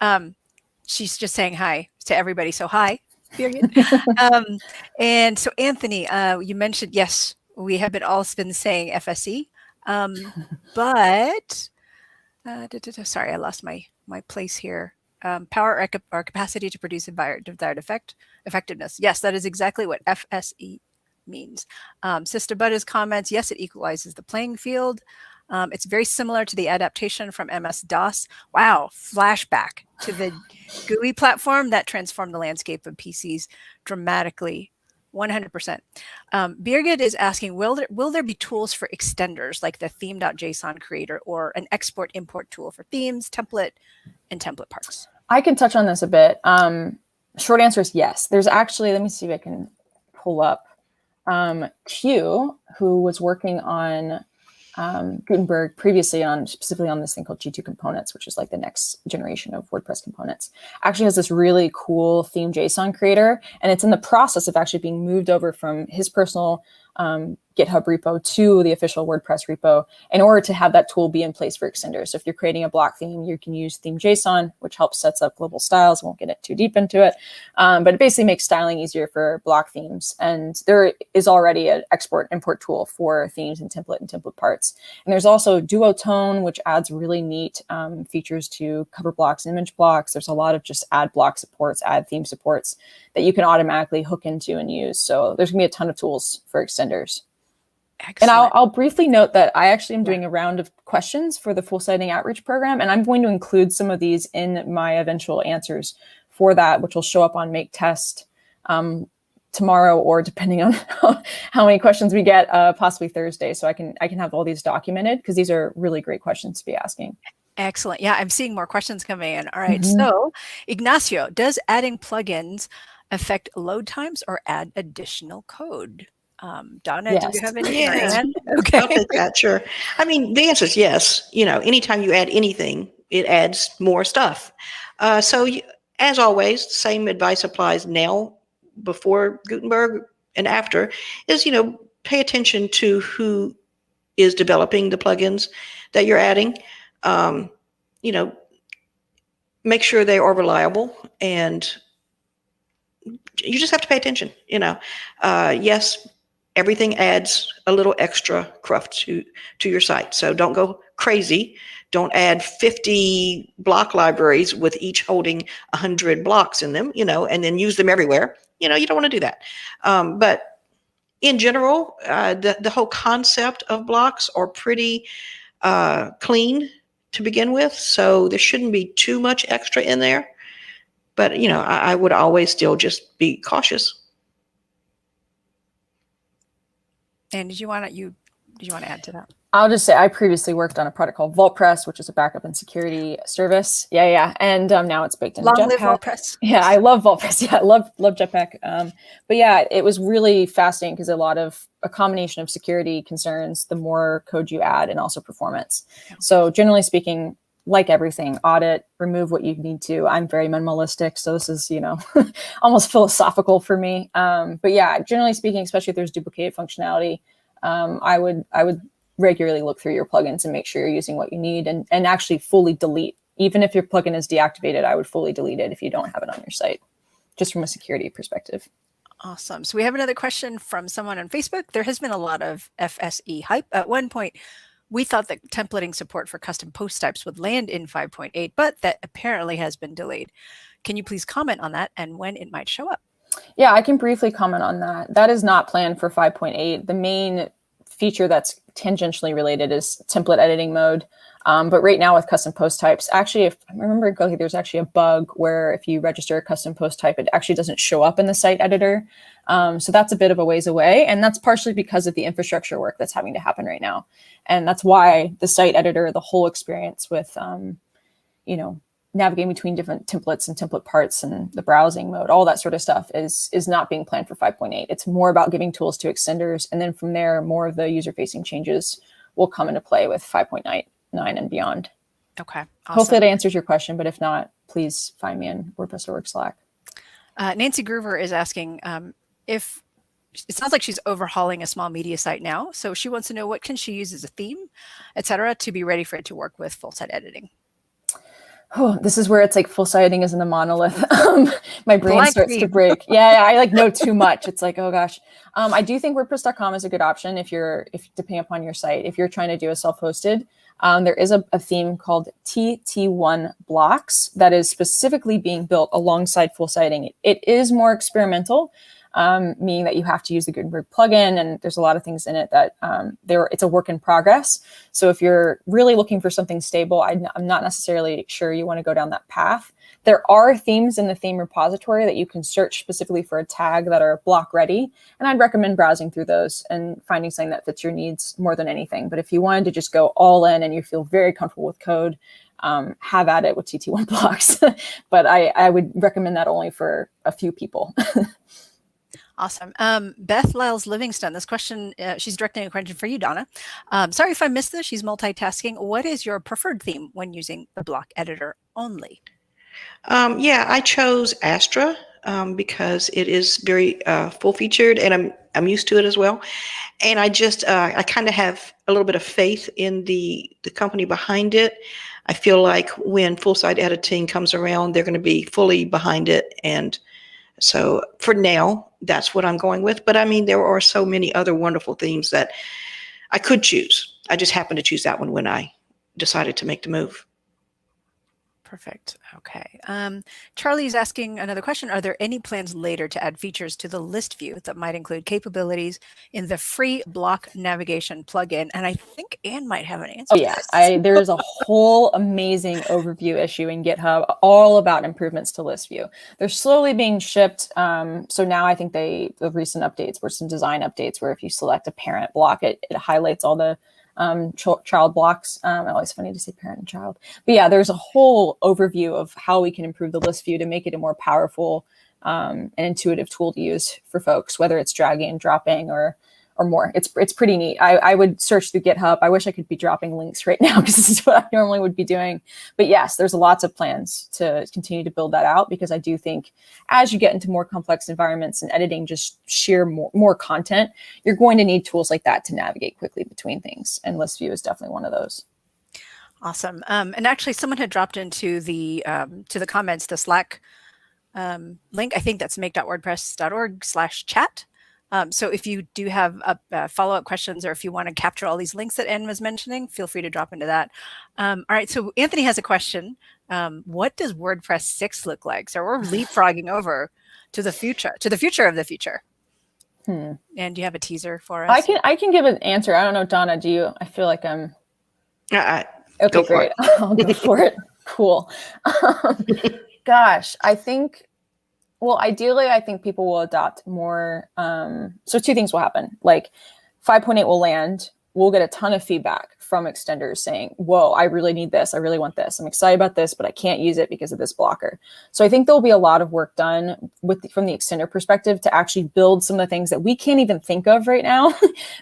S1: She's just saying hi to everybody. So hi, Beerget. And so Anthony, you mentioned, yes, we have been saying FSE, but sorry, I lost my place here. Power or capacity to produce desired effectiveness. Yes, that is exactly what FSE means. Sister Butta's comments, yes, it equalizes the playing field. It's very similar to the adaptation from MS-DOS. Wow, flashback to the GUI platform that transformed the landscape of PCs dramatically, 100%. Beerget is asking, will there be tools for extenders like the theme.json creator or an export-import tool for themes, template, and template parts?
S2: I can touch on this a bit. Short answer is yes. There's actually, let me see if I can pull up Q, who was working on Gutenberg previously specifically on this thing called G2 components, which is like the next generation of WordPress components, actually has this really cool theme JSON creator. And it's in the process of actually being moved over from his personal GitHub repo to the official WordPress repo in order to have that tool be in place for extenders. So if you're creating a block theme, you can use theme JSON, which helps sets up global styles. Won't get it too deep into it, but it basically makes styling easier for block themes. And there is already an export import tool for themes and template parts. And there's also duotone, which adds really neat features to cover blocks, image blocks. There's a lot of just add block supports, add theme supports that you can automatically hook into and use. So there's gonna be a ton of tools for extenders.
S1: Excellent.
S2: And I'll briefly note that I actually am doing a round of questions for the FSE Outreach Program, and I'm going to include some of these in my eventual answers for that, which will show up on Make Test tomorrow, or depending on how many questions we get, possibly Thursday. So I can have all these documented, because these are really great questions to be asking.
S1: Excellent. Yeah, I'm seeing more questions coming in. All right. So Ignacio, does adding plugins affect load times or add additional code? Donna,
S2: Yes.
S1: do you have any?
S3: Yeah.
S1: Okay.
S3: I'll take that, sure. I mean, the answer is yes. Anytime you add anything, it adds more stuff. As always, the same advice applies now, before Gutenberg and after, is, pay attention to who is developing the plugins that you're adding. Make sure they are reliable, and you just have to pay attention. Yes, everything adds a little extra cruft to your site. So don't go crazy. Don't add 50 block libraries with each holding 100 blocks in them, and then use them everywhere. You don't want to do that. But in general, the whole concept of blocks are pretty clean to begin with. So there shouldn't be too much extra in there. But, I would always still just be cautious.
S1: And did you want to add to that?
S2: I'll just say I previously worked on a product called WordPress, which is a backup and security service. Yeah. And now it's baked into Jetpack.
S1: Long live WordPress.
S2: Yeah, I love WordPress. Yeah, I love Jetpack. But yeah, it was really fascinating because a combination of security concerns, the more code you add, and also performance. Yeah. So generally speaking, like everything, audit, remove what you need to. I'm very minimalistic, so this is, almost philosophical for me. But yeah, generally speaking, especially if there's duplicated functionality, I would regularly look through your plugins and make sure you're using what you need, and actually fully delete. Even if your plugin is deactivated, I would fully delete it if you don't have it on your site, just from a security perspective.
S1: Awesome. So we have another question from someone on Facebook. There has been a lot of FSE hype. At one point, we thought that templating support for custom post types would land in 5.8, but that apparently has been delayed. Can you please comment on that and when it might show up?
S2: Yeah, I can briefly comment on that. That is not planned for 5.8. The main feature that's tangentially related is template editing mode. But right now with custom post types, actually, if I remember correctly, there's actually a bug where if you register a custom post type, it actually doesn't show up in the site editor. So that's a bit of a ways away. And that's partially because of the infrastructure work that's having to happen right now. And that's why the site editor, the whole experience with, navigating between different templates and template parts and the browsing mode, all that sort of stuff is not being planned for 5.8. It's more about giving tools to extenders. And then from there, more of the user-facing changes will come into play with 5.9 and beyond.
S1: Okay. Awesome.
S2: Hopefully that answers your question, but if not, please find me in WordPress.org Slack.
S1: Nancy Groover is asking if it sounds like she's overhauling a small media site now. So she wants to know what can she use as a theme, et cetera, to be ready for it to work with full site editing.
S2: Oh, this is where it's like full sighting isn't a monolith. My brain starts to break. Yeah, I know too much. It's like, oh gosh. I do think WordPress.com is a good option if depending upon your site, if you're trying to do a self-hosted. There is a theme called TT1 Blocks that is specifically being built alongside full sighting. It is more experimental, meaning that you have to use the Gutenberg plugin, and there's a lot of things in it that it's a work in progress. So if you're really looking for something stable, I'm not necessarily sure you want to go down that path. There are themes in the theme repository that you can search specifically for a tag that are block ready, and I'd recommend browsing through those and finding something that fits your needs more than anything. But if you wanted to just go all in and you feel very comfortable with code, have at it with TT1 Blocks. But I would recommend that only for a few people.
S1: Awesome. Beth Lyles Livingston, this question, she's directing a question for you, Donna. Sorry if I missed this. She's multitasking. What is your preferred theme when using the block editor only?
S3: Yeah, I chose Astra because it is very full featured, and I'm used to it as well. And I kind of have a little bit of faith in the company behind it. I feel like when full site editing comes around, they're going to be fully behind it. And so for now, that's what I'm going with. But I mean, there are so many other wonderful themes that I could choose. I just happened to choose that one when I decided to make the move.
S1: Perfect. Okay. Charlie's asking another question. Are there any plans later to add features to the Listview that might include capabilities in the free block navigation plugin? And I think Anne might have an answer.
S2: Oh yeah, there's a whole amazing overview issue in GitHub all about improvements to Listview. They're slowly being shipped. So now I think the recent updates were some design updates where if you select a parent block, it highlights all the child blocks. Always funny to say parent and child, but yeah, there's a whole overview of how we can improve the list view to make it a more powerful and intuitive tool to use for folks, whether it's dragging and dropping or more. It's pretty neat. I would search through GitHub. I wish I could be dropping links right now because this is what I normally would be doing. But yes, there's lots of plans to continue to build that out because I do think as you get into more complex environments and editing just sheer more content, you're going to need tools like that to navigate quickly between things. And Listview is definitely one of those.
S1: Awesome. And actually someone had dropped into the comments, the Slack link. I think that's make.wordpress.org/chat. So if you do have follow-up questions or if you want to capture all these links that Anne was mentioning, feel free to drop into that. All right, so Anthony has a question. What does WordPress 6 look like? So we're leapfrogging over to the future of the future. And do you have a teaser for us?
S2: I can give an answer. I don't know, Donna, do you? I feel like I'm...
S3: Okay,
S2: great. I'll go for it. Cool. Gosh, I think... Well, ideally, I think people will adopt more. So two things will happen. Like 5.8 will land. We'll get a ton of feedback from extenders saying, whoa, I really need this. I really want this. I'm excited about this, but I can't use it because of this blocker. So I think there'll be a lot of work done from the extender perspective to actually build some of the things that we can't even think of right now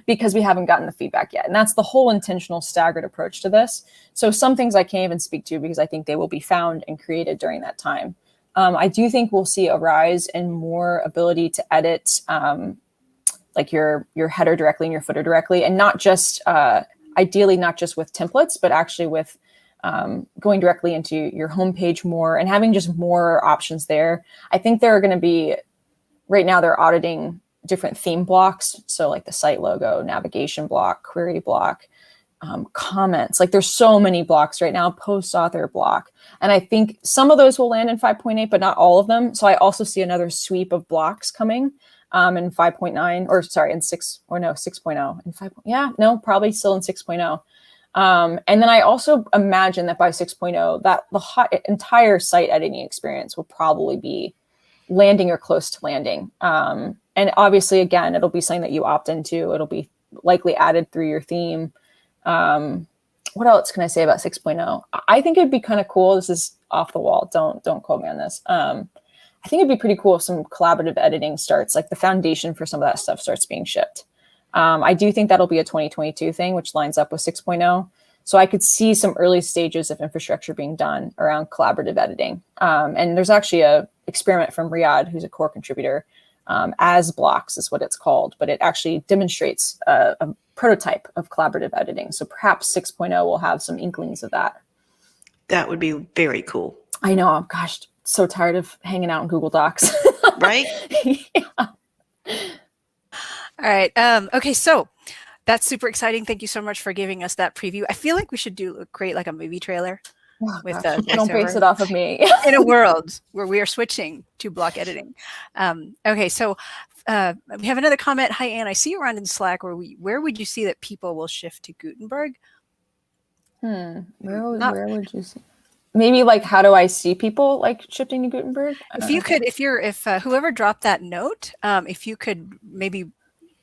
S2: because we haven't gotten the feedback yet. And that's the whole intentional staggered approach to this. So some things I can't even speak to because I think they will be found and created during that time. I do think we'll see a rise in more ability to edit like your header directly and your footer directly, and not just ideally not just with templates, but actually with going directly into your homepage more and having just more options there. I think there are going to be, right now they're auditing different theme blocks. So like the site logo, navigation block, query block, comments. Like there's so many blocks right now, post author block. And I think some of those will land in 5.8, but not all of them. So I also see another sweep of blocks coming in 5.9 or sorry, in 6.0 and 5. Yeah, no, probably still in 6.0. And then I also imagine that by 6.0, that the entire site editing experience will probably be landing or close to landing. And obviously, again, it'll be something that you opt into. It'll be likely added through your theme. What else can I say about 6.0? I think it'd be kind of cool. This is off the wall. Don't quote me on this. I think it'd be pretty cool if some collaborative editing starts, like the foundation for some of that stuff starts being shipped. I do think that'll be a 2022 thing, which lines up with 6.0. So I could see some early stages of infrastructure being done around collaborative editing. And there's actually a experiment from Riyadh, who's a core contributor. As blocks is what it's called, but it actually demonstrates a prototype of collaborative editing. So perhaps 6.0 will have some inklings of that.
S3: That would be very cool.
S2: I know. Gosh, so tired of hanging out in Google Docs.
S3: Right?
S1: Yeah. All right. Okay. So that's super exciting. Thank you so much for giving us that preview. I feel like we should create like a movie trailer. With
S2: don't base it off of me.
S1: In a world where we are switching to block editing. Okay, so we have another comment. Hi, Anne. I see you around in Slack. Where would you see that people will shift to Gutenberg?
S2: Where would you see? Maybe like, how do I see people like shifting to Gutenberg?
S1: If whoever dropped that note, if you could maybe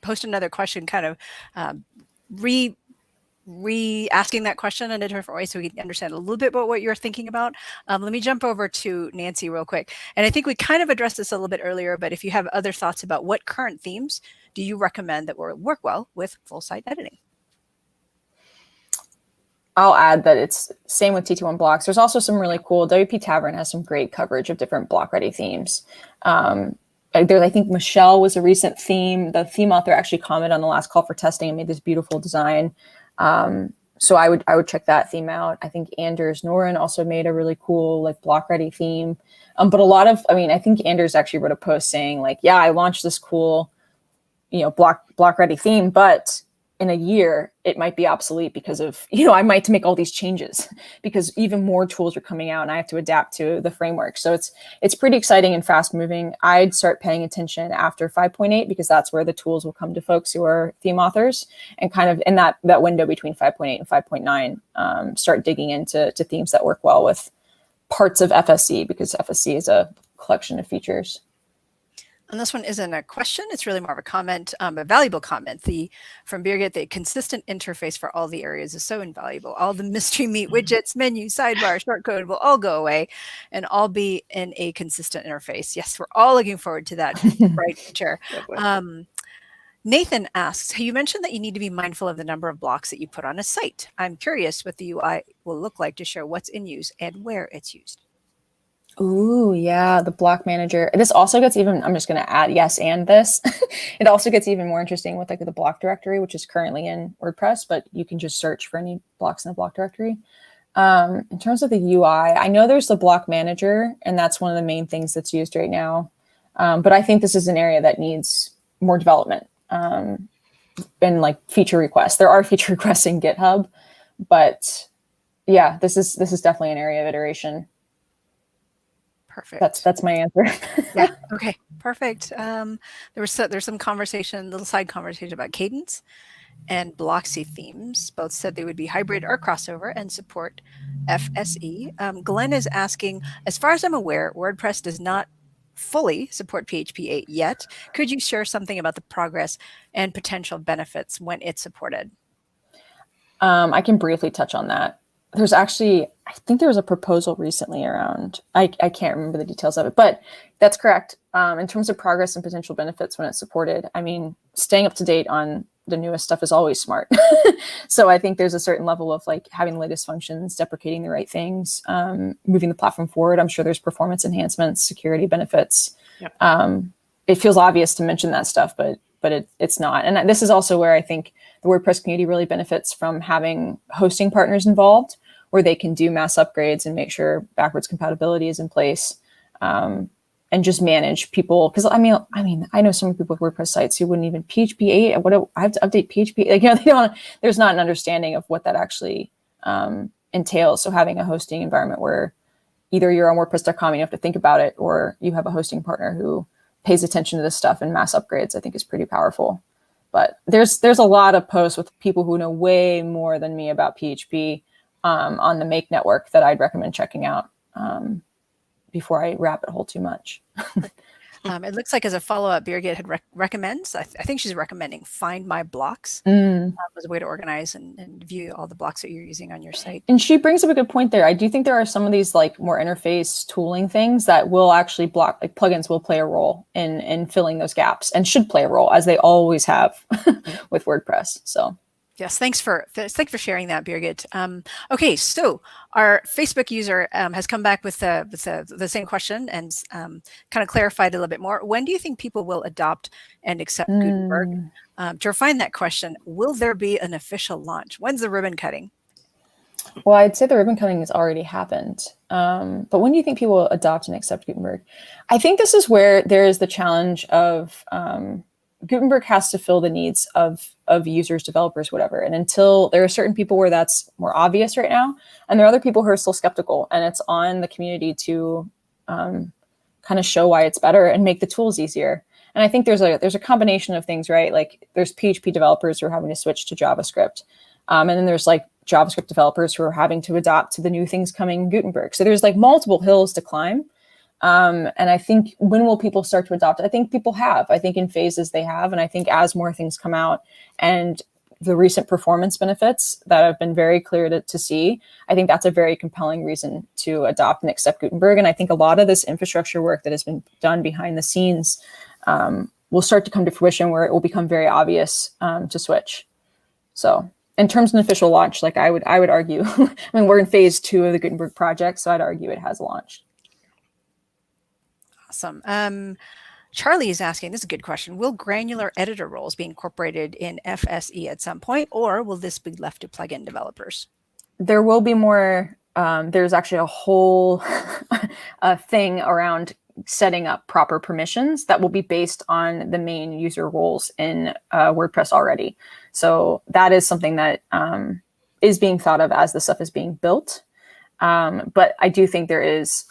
S1: post another question, kind of re-asking that question in a different way so we can understand a little bit about what you're thinking about. Let me jump over to Nancy real quick. And I think we kind of addressed this a little bit earlier, but if you have other thoughts about what current themes do you recommend that will work well with full site editing?
S2: I'll add that it's same with TT1 blocks. There's also some really cool, WP Tavern has some great coverage of different block ready themes. I think Michelle was a recent theme. The theme author actually commented on the last call for testing and made this beautiful design. So I would check that theme out. I think Anders Noren also made a really cool like block ready theme. But a lot of, I think Anders actually wrote a post saying like, yeah, I launched this cool, block ready theme, but in a year it might be obsolete because of, I might make all these changes because even more tools are coming out and I have to adapt to the framework. So it's pretty exciting and fast moving. I'd start paying attention after 5.8 because that's where the tools will come to folks who are theme authors, and kind of in that window between 5.8 and 5.9, start digging into themes that work well with parts of FSE, because FSE is a collection of features.
S1: And this one isn't a question, it's really more of a comment, a valuable comment. From Beerget, the consistent interface for all the areas is so invaluable. All the mystery meat widgets, menu, sidebar, shortcode will all go away and all be in a consistent interface. Yes, we're all looking forward to that bright future. Nathan asks, you mentioned that you need to be mindful of the number of blocks that you put on a site. I'm curious what the UI will look like to show what's in use and where it's used.
S2: Ooh, yeah, the block manager. This also gets even, I'm just going to add yes and this. It also gets even more interesting with like the block directory, which is currently in WordPress, but you can just search for any blocks in the block directory. In terms of the UI, I know there's the block manager, and that's one of the main things that's used right now. But I think this is an area that needs more development and like feature requests. There are feature requests in GitHub, but yeah, this is definitely an area of iteration.
S1: Perfect.
S2: That's my answer.
S1: Yeah. Okay. Perfect. There's some conversation, little side conversation about cadence and Bloxy themes. Both said they would be hybrid or crossover and support FSE. Glenn is asking, as far as I'm aware, WordPress does not fully support PHP 8 yet. Could you share something about the progress and potential benefits when it's supported?
S2: I can briefly touch on that. There's actually, I think there was a proposal recently around, I can't remember the details of it, but that's correct. In terms of progress and potential benefits when it's supported, staying up to date on the newest stuff is always smart. So I think there's a certain level of like having the latest functions, deprecating the right things, moving the platform forward. I'm sure there's performance enhancements, security benefits. Yep. It feels obvious to mention that stuff, but it's not. And this is also where I think the WordPress community really benefits from having hosting partners involved, where they can do mass upgrades and make sure backwards compatibility is in place, and just manage people. Because I know some people with WordPress sites who wouldn't even PHP 8. I have to update PHP. Like, there's not an understanding of what that actually entails. So having a hosting environment where either you're on WordPress.com and you have to think about it, or you have a hosting partner who pays attention to this stuff and mass upgrades, I think is pretty powerful. But there's a lot of posts with people who know way more than me about PHP on the Make network that I'd recommend checking out before I rabbit hole too much.
S1: It looks like as a follow-up, Beerget recommends, I think she's recommending Find My Blocks as a way to organize and view all the blocks that you're using on your site. And
S2: she brings up a good point there. I do think there are some of these like more interface tooling things that will actually block, like plugins will play a role in filling those gaps, and should play a role, as they always have with WordPress. So. Yes,
S1: thanks for sharing that, Beerget. Okay, so our Facebook user has come back with the same question and kind of clarified a little bit more. When do you think people will adopt and accept Gutenberg? To refine that question, will there be an official launch? When's the ribbon cutting?
S2: Well, I'd say the ribbon cutting has already happened. But when do you think people will adopt and accept Gutenberg? I think this is where there is the challenge of Gutenberg has to fill the needs of users, developers, whatever. And until there are certain people where that's more obvious right now, and there are other people who are still skeptical, and it's on the community to kind of show why it's better and make the tools easier. And I think there's a combination of things, right? Like there's PHP developers who are having to switch to JavaScript. And then there's like JavaScript developers who are having to adapt to the new things coming in Gutenberg. So there's like multiple hills to climb. And I think when will people start to adopt? I think people have. I think in phases they have. And I think as more things come out and the recent performance benefits that have been very clear to see, I think that's a very compelling reason to adopt and accept Gutenberg. And I think a lot of this infrastructure work that has been done behind the scenes will start to come to fruition, where it will become very obvious to switch. So in terms of an official launch, like I would argue, I mean, we're in phase 2 of the Gutenberg project, so I'd argue it has launched.
S1: Awesome. Charlie is asking, this is a good question. Will granular editor roles be incorporated in FSE at some point, or will this be left to plugin developers?
S2: There will be more. There's actually a whole thing around setting up proper permissions that will be based on the main user roles in WordPress already. So that is something that is being thought of as the stuff is being built. But I do think there is,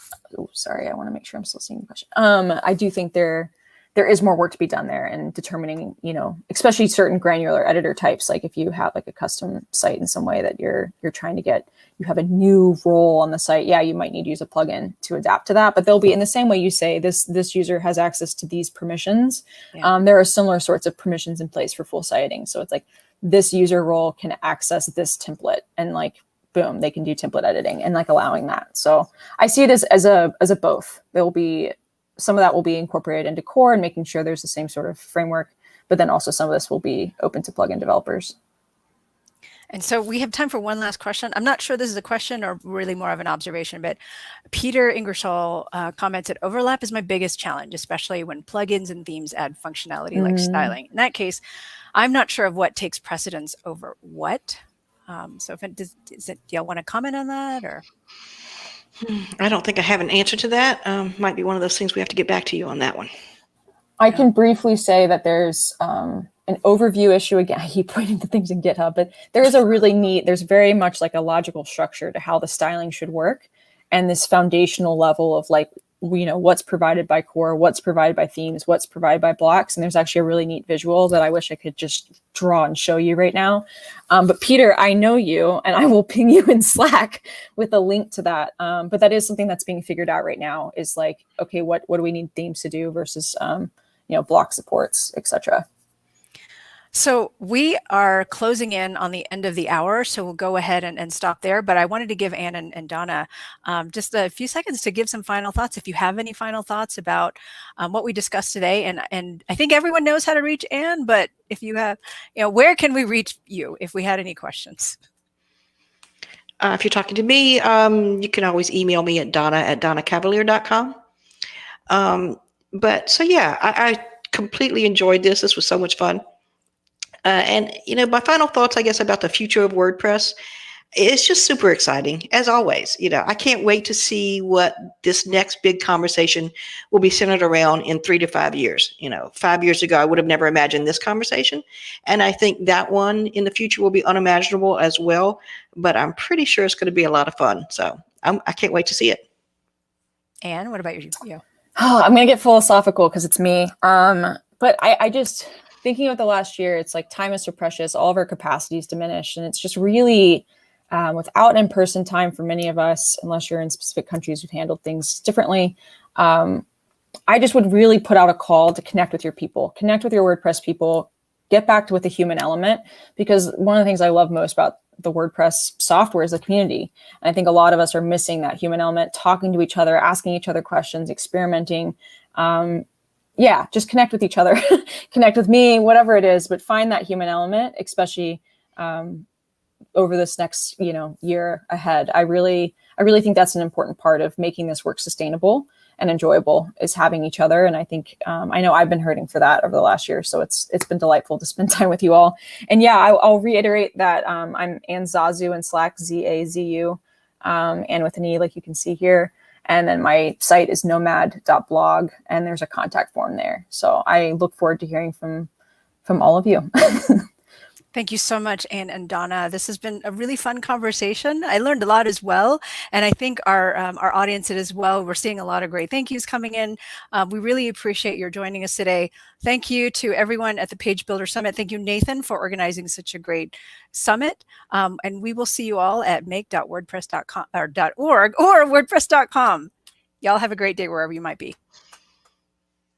S2: sorry, I want to make sure I'm still seeing the question. I do think there is more work to be done there in determining, especially certain granular editor types. Like if you have like a custom site in some way that you're trying to get, you have a new role on the site. Yeah, you might need to use a plugin to adapt to that, but they'll be in the same way you say this user has access to these permissions. Yeah. There are similar sorts of permissions in place for full siting. So it's like this user role can access this template and like, boom, they can do template editing and like allowing that. So I see it as a both. There will be some of that will be incorporated into core and making sure there's the same sort of framework, but then also some of this will be open to plugin developers.
S1: And so we have time for one last question. I'm not sure this is a question or really more of an observation, but Peter Ingersoll commented, overlap is my biggest challenge, especially when plugins and themes add functionality like styling. In that case, I'm not sure of what takes precedence over what. So if do y'all want to comment on that, or?
S3: I don't think I have an answer to that. Might be one of those things we have to get back to you on that one.
S2: I can briefly say that there's an overview issue. Again, I keep pointing to things in GitHub, but there is a really neat, there's very much like a logical structure to how the styling should work. And this foundational level of like, what's provided by core, what's provided by themes, what's provided by blocks. And there's actually a really neat visual that I wish I could just draw and show you right now. But Peter, I know you, and I will ping you in Slack with a link to that. But that is something that's being figured out right now, is like, okay, what do we need themes to do versus, block supports, etc.
S1: So we are closing in on the end of the hour, so we'll go ahead and stop there. But I wanted to give Anne and Donna just a few seconds to give some final thoughts. If you have any final thoughts about what we discussed today, and I think everyone knows how to reach Anne, but if you have, where can we reach you if we had any questions?
S3: If you're talking to me, you can always email me at donna@donnacavalier.com. But so yeah, I completely enjoyed this. This was so much fun. And my final thoughts, I guess, about the future of WordPress, it's just super exciting, as always. I can't wait to see what this next big conversation will be centered around in 3 to 5 years. 5 years ago, I would have never imagined this conversation. And I think that one in the future will be unimaginable as well. But I'm pretty sure it's going to be a lot of fun. So I can't wait to see it.
S1: Anne, what about you?
S2: Oh, I'm going to get philosophical because it's me. But I just... thinking of the last year, it's like time is so precious. All of our capacities diminish. And it's just really without in-person time for many of us, unless you're in specific countries who've handled things differently. I just would really put out a call to connect with your people, connect with your WordPress people, get back to with the human element, because one of the things I love most about the WordPress software is the community. And I think a lot of us are missing that human element, talking to each other, asking each other questions, experimenting. Yeah, just connect with each other, connect with me, whatever it is, but find that human element, especially over this next, year ahead. I really think that's an important part of making this work sustainable and enjoyable, is having each other. And I think, I know I've been hurting for that over the last year. So it's been delightful to spend time with you all. And yeah, I'll reiterate that I'm Anne Zazu in Slack, Zazu, and with an E, like you can see here. And then my site is nomad.blog, and there's a contact form there. So I look forward to hearing from all of you.
S1: Thank you so much, Anne and Donna. This has been a really fun conversation. I learned a lot as well, and I think our audience did as well. We're seeing a lot of great thank yous coming in. We really appreciate your joining us today. Thank you to everyone at the Page Builder Summit. Thank you, Nathan, for organizing such a great summit. And we will see you all at make.wordpress.com or .org or WordPress.com. Y'all have a great day wherever you might be.